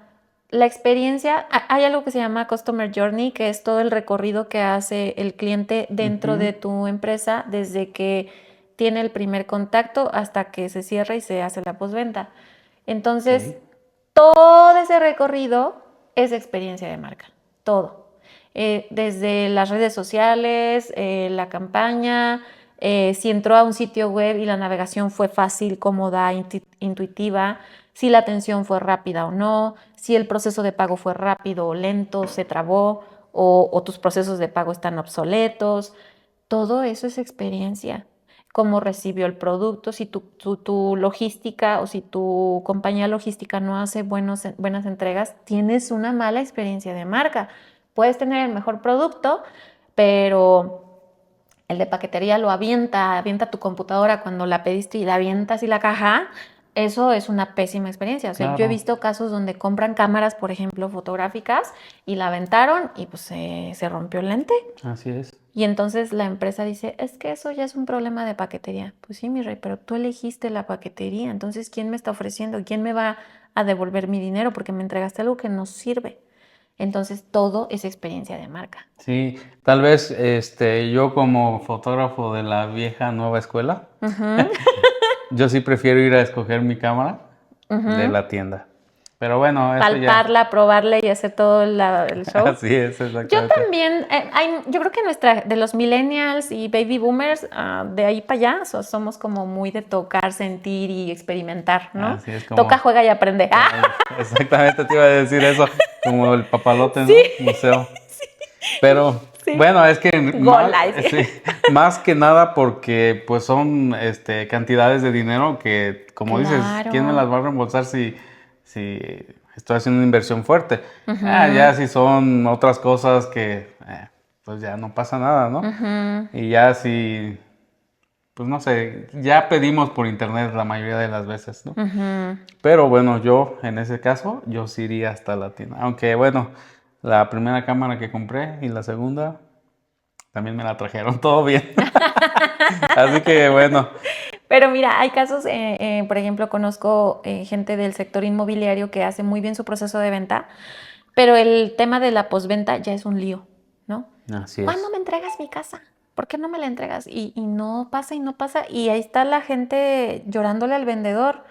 la experiencia, hay algo que se llama Customer Journey, que es todo el recorrido que hace el cliente dentro de tu empresa, desde que tiene el primer contacto hasta que se cierra y se hace la postventa. Entonces, Ok. todo ese recorrido es experiencia de marca, todo. Desde las redes sociales, la campaña, si entró a un sitio web y la navegación fue fácil, cómoda, intuitiva, si la atención fue rápida o no, si el proceso de pago fue rápido o lento, se trabó o tus procesos de pago están obsoletos. Todo eso es experiencia. Cómo recibió el producto, si tu logística o si tu compañía logística no hace buenas entregas, tienes una mala experiencia de marca. Puedes tener el mejor producto, pero el de paquetería lo avienta tu computadora cuando la pediste y la avientas y la caja. Eso es una pésima experiencia. O sea, yo he Claro. visto casos donde compran cámaras, por ejemplo, fotográficas y la aventaron y pues se rompió el lente. Así es. Y entonces la empresa dice, es que eso ya es un problema de paquetería. Pues sí, mi rey, pero tú elegiste la paquetería. Entonces, ¿quién me está ofreciendo? ¿Quién me va a devolver mi dinero? Porque me entregaste algo que no sirve. Entonces, todo es experiencia de marca. Sí, tal vez yo como fotógrafo de la vieja nueva escuela, yo sí prefiero ir a escoger mi cámara de la tienda. Pero bueno, eso ya. Palparla, probarla y hacer todo el show. Así es, Yo exactamente. también, yo creo que de los millennials y baby boomers, de ahí para allá, somos como muy de tocar, sentir y experimentar, ¿no? Así es como. Toca, juega y aprende. Exactamente, te iba a decir eso, como el papalote, ¿no? Sí. Museo. Pero Sí. bueno, es que Gola, sí. más que nada porque pues son cantidades de dinero que, como dices, Claro. ¿quién me las va a reembolsar si estoy haciendo una inversión fuerte? Ya si son otras cosas que pues ya no pasa nada, ¿no? Y ya si, pues no sé, ya pedimos por internet la mayoría de las veces, ¿no? Pero bueno, yo en ese caso, yo sí iría hasta la tienda. Aunque bueno, la primera cámara que compré y la segunda también me la trajeron, todo bien. Así que bueno. Pero mira, hay casos, por ejemplo, conozco gente del sector inmobiliario que hace muy bien su proceso de venta, pero el tema de la postventa ya es un lío, ¿no? Así es. ¿Cuándo me entregas mi casa? ¿Por qué no me la entregas? Y no pasa y no pasa. Y ahí está la gente llorándole al vendedor,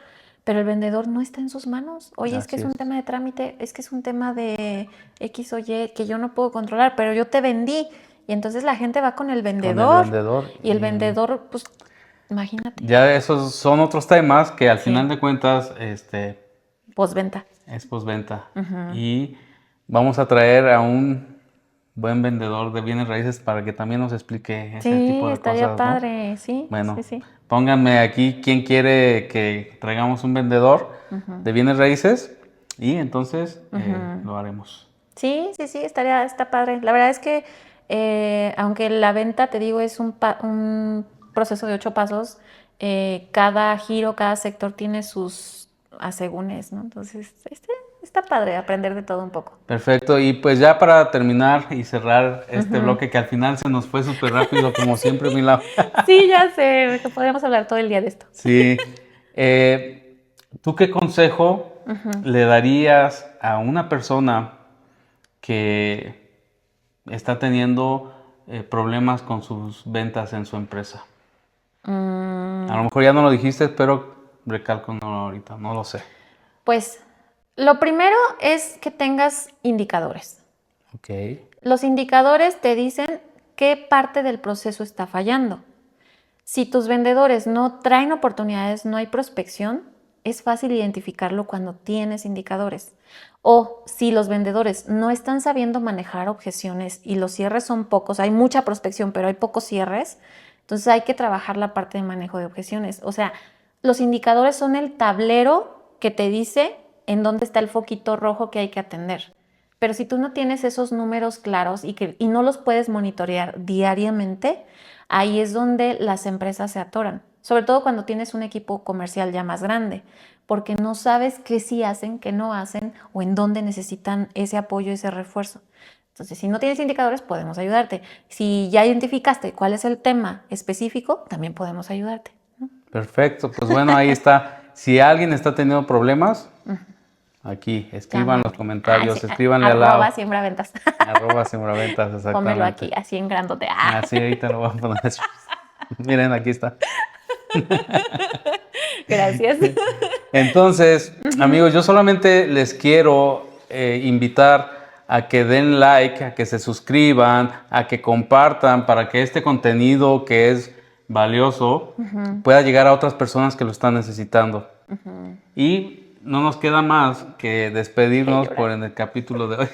pero el vendedor no está en sus manos. Oye, es que es un tema de trámite, es que es un tema de X o Y que yo no puedo controlar, pero yo te vendí. Y entonces la gente va con el vendedor. Y el vendedor, pues, imagínate. Ya esos son otros temas que al final de cuentas, Postventa. es postventa. Y vamos a traer a un buen vendedor de bienes raíces para que también nos explique ese Sí, tipo de estaría cosas, ¿no? padre, sí, Bueno, sí. pónganme aquí quién quiere que traigamos un vendedor de bienes raíces y entonces lo haremos. Sí, está padre. La verdad es que aunque la venta, te digo, es un proceso de 8 pasos, cada giro, cada sector tiene sus asegúnes, ¿no? Entonces, está padre aprender de todo un poco. Perfecto, y pues ya para terminar y cerrar este bloque que al final se nos fue súper rápido, como siempre, Mila. Sí, ya sé, que podríamos hablar todo el día de esto. Sí. ¿Tú qué consejo le darías a una persona que está teniendo problemas con sus ventas en su empresa? A lo mejor ya no lo dijiste, pero recalco no ahorita, no lo sé. Pues lo primero es que tengas indicadores. Ok. Los indicadores te dicen qué parte del proceso está fallando. Si tus vendedores no traen oportunidades, no hay prospección, es fácil identificarlo cuando tienes indicadores. O si los vendedores no están sabiendo manejar objeciones y los cierres son pocos, hay mucha prospección, pero hay pocos cierres, entonces hay que trabajar la parte de manejo de objeciones. O sea, los indicadores son el tablero que te dice en dónde está el foquito rojo que hay que atender. Pero si tú no tienes esos números claros y no los puedes monitorear diariamente, ahí es donde las empresas se atoran. Sobre todo cuando tienes un equipo comercial ya más grande, porque no sabes qué sí hacen, qué no hacen o en dónde necesitan ese apoyo, ese refuerzo. Entonces, si no tienes indicadores, podemos ayudarte. Si ya identificaste cuál es el tema específico, también podemos ayudarte. Perfecto, pues bueno, ahí está. Si alguien está teniendo problemas, aquí, escriban en los comentarios, escríbanle al lado. @siembraventas. @sembraventas, exactamente. Pónmelo aquí, así en grandote. Así, ahorita lo voy a poner. Miren, aquí está. Gracias. Entonces, amigos, yo solamente les quiero invitar a que den like, a que se suscriban, a que compartan para que este contenido que es valioso pueda llegar a otras personas que lo están necesitando. Y no nos queda más que despedirnos por en el capítulo de hoy.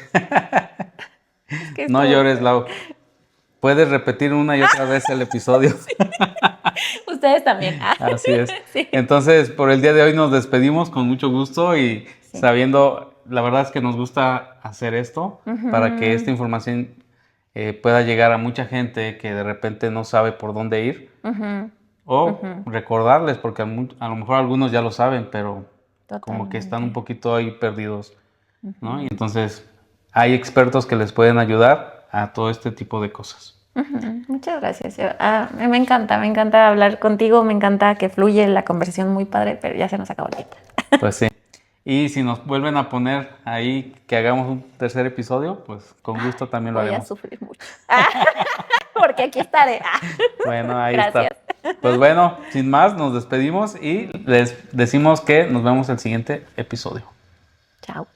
No llores, Lau. Puedes repetir una y otra vez el episodio. Sí. Ustedes también. Así es. Sí. Entonces, por el día de hoy nos despedimos con mucho gusto y sabiendo, la verdad es que nos gusta hacer esto para que esta información pueda llegar a mucha gente que de repente no sabe por dónde ir. O recordarles, porque a lo mejor algunos ya lo saben, pero como que están un poquito ahí perdidos, ¿no? Y entonces hay expertos que les pueden ayudar a todo este tipo de cosas. Muchas gracias. Me encanta hablar contigo, me encanta que fluye la conversación muy padre, pero ya se nos acabó el tiempo. Pues sí. Y si nos vuelven a poner ahí que hagamos un tercer episodio, pues con gusto también lo haremos. Voy a sufrir mucho. Porque aquí estaré. Bueno, ahí Gracias. está. Pues bueno, sin más, nos despedimos y les decimos que nos vemos el siguiente episodio. Chao.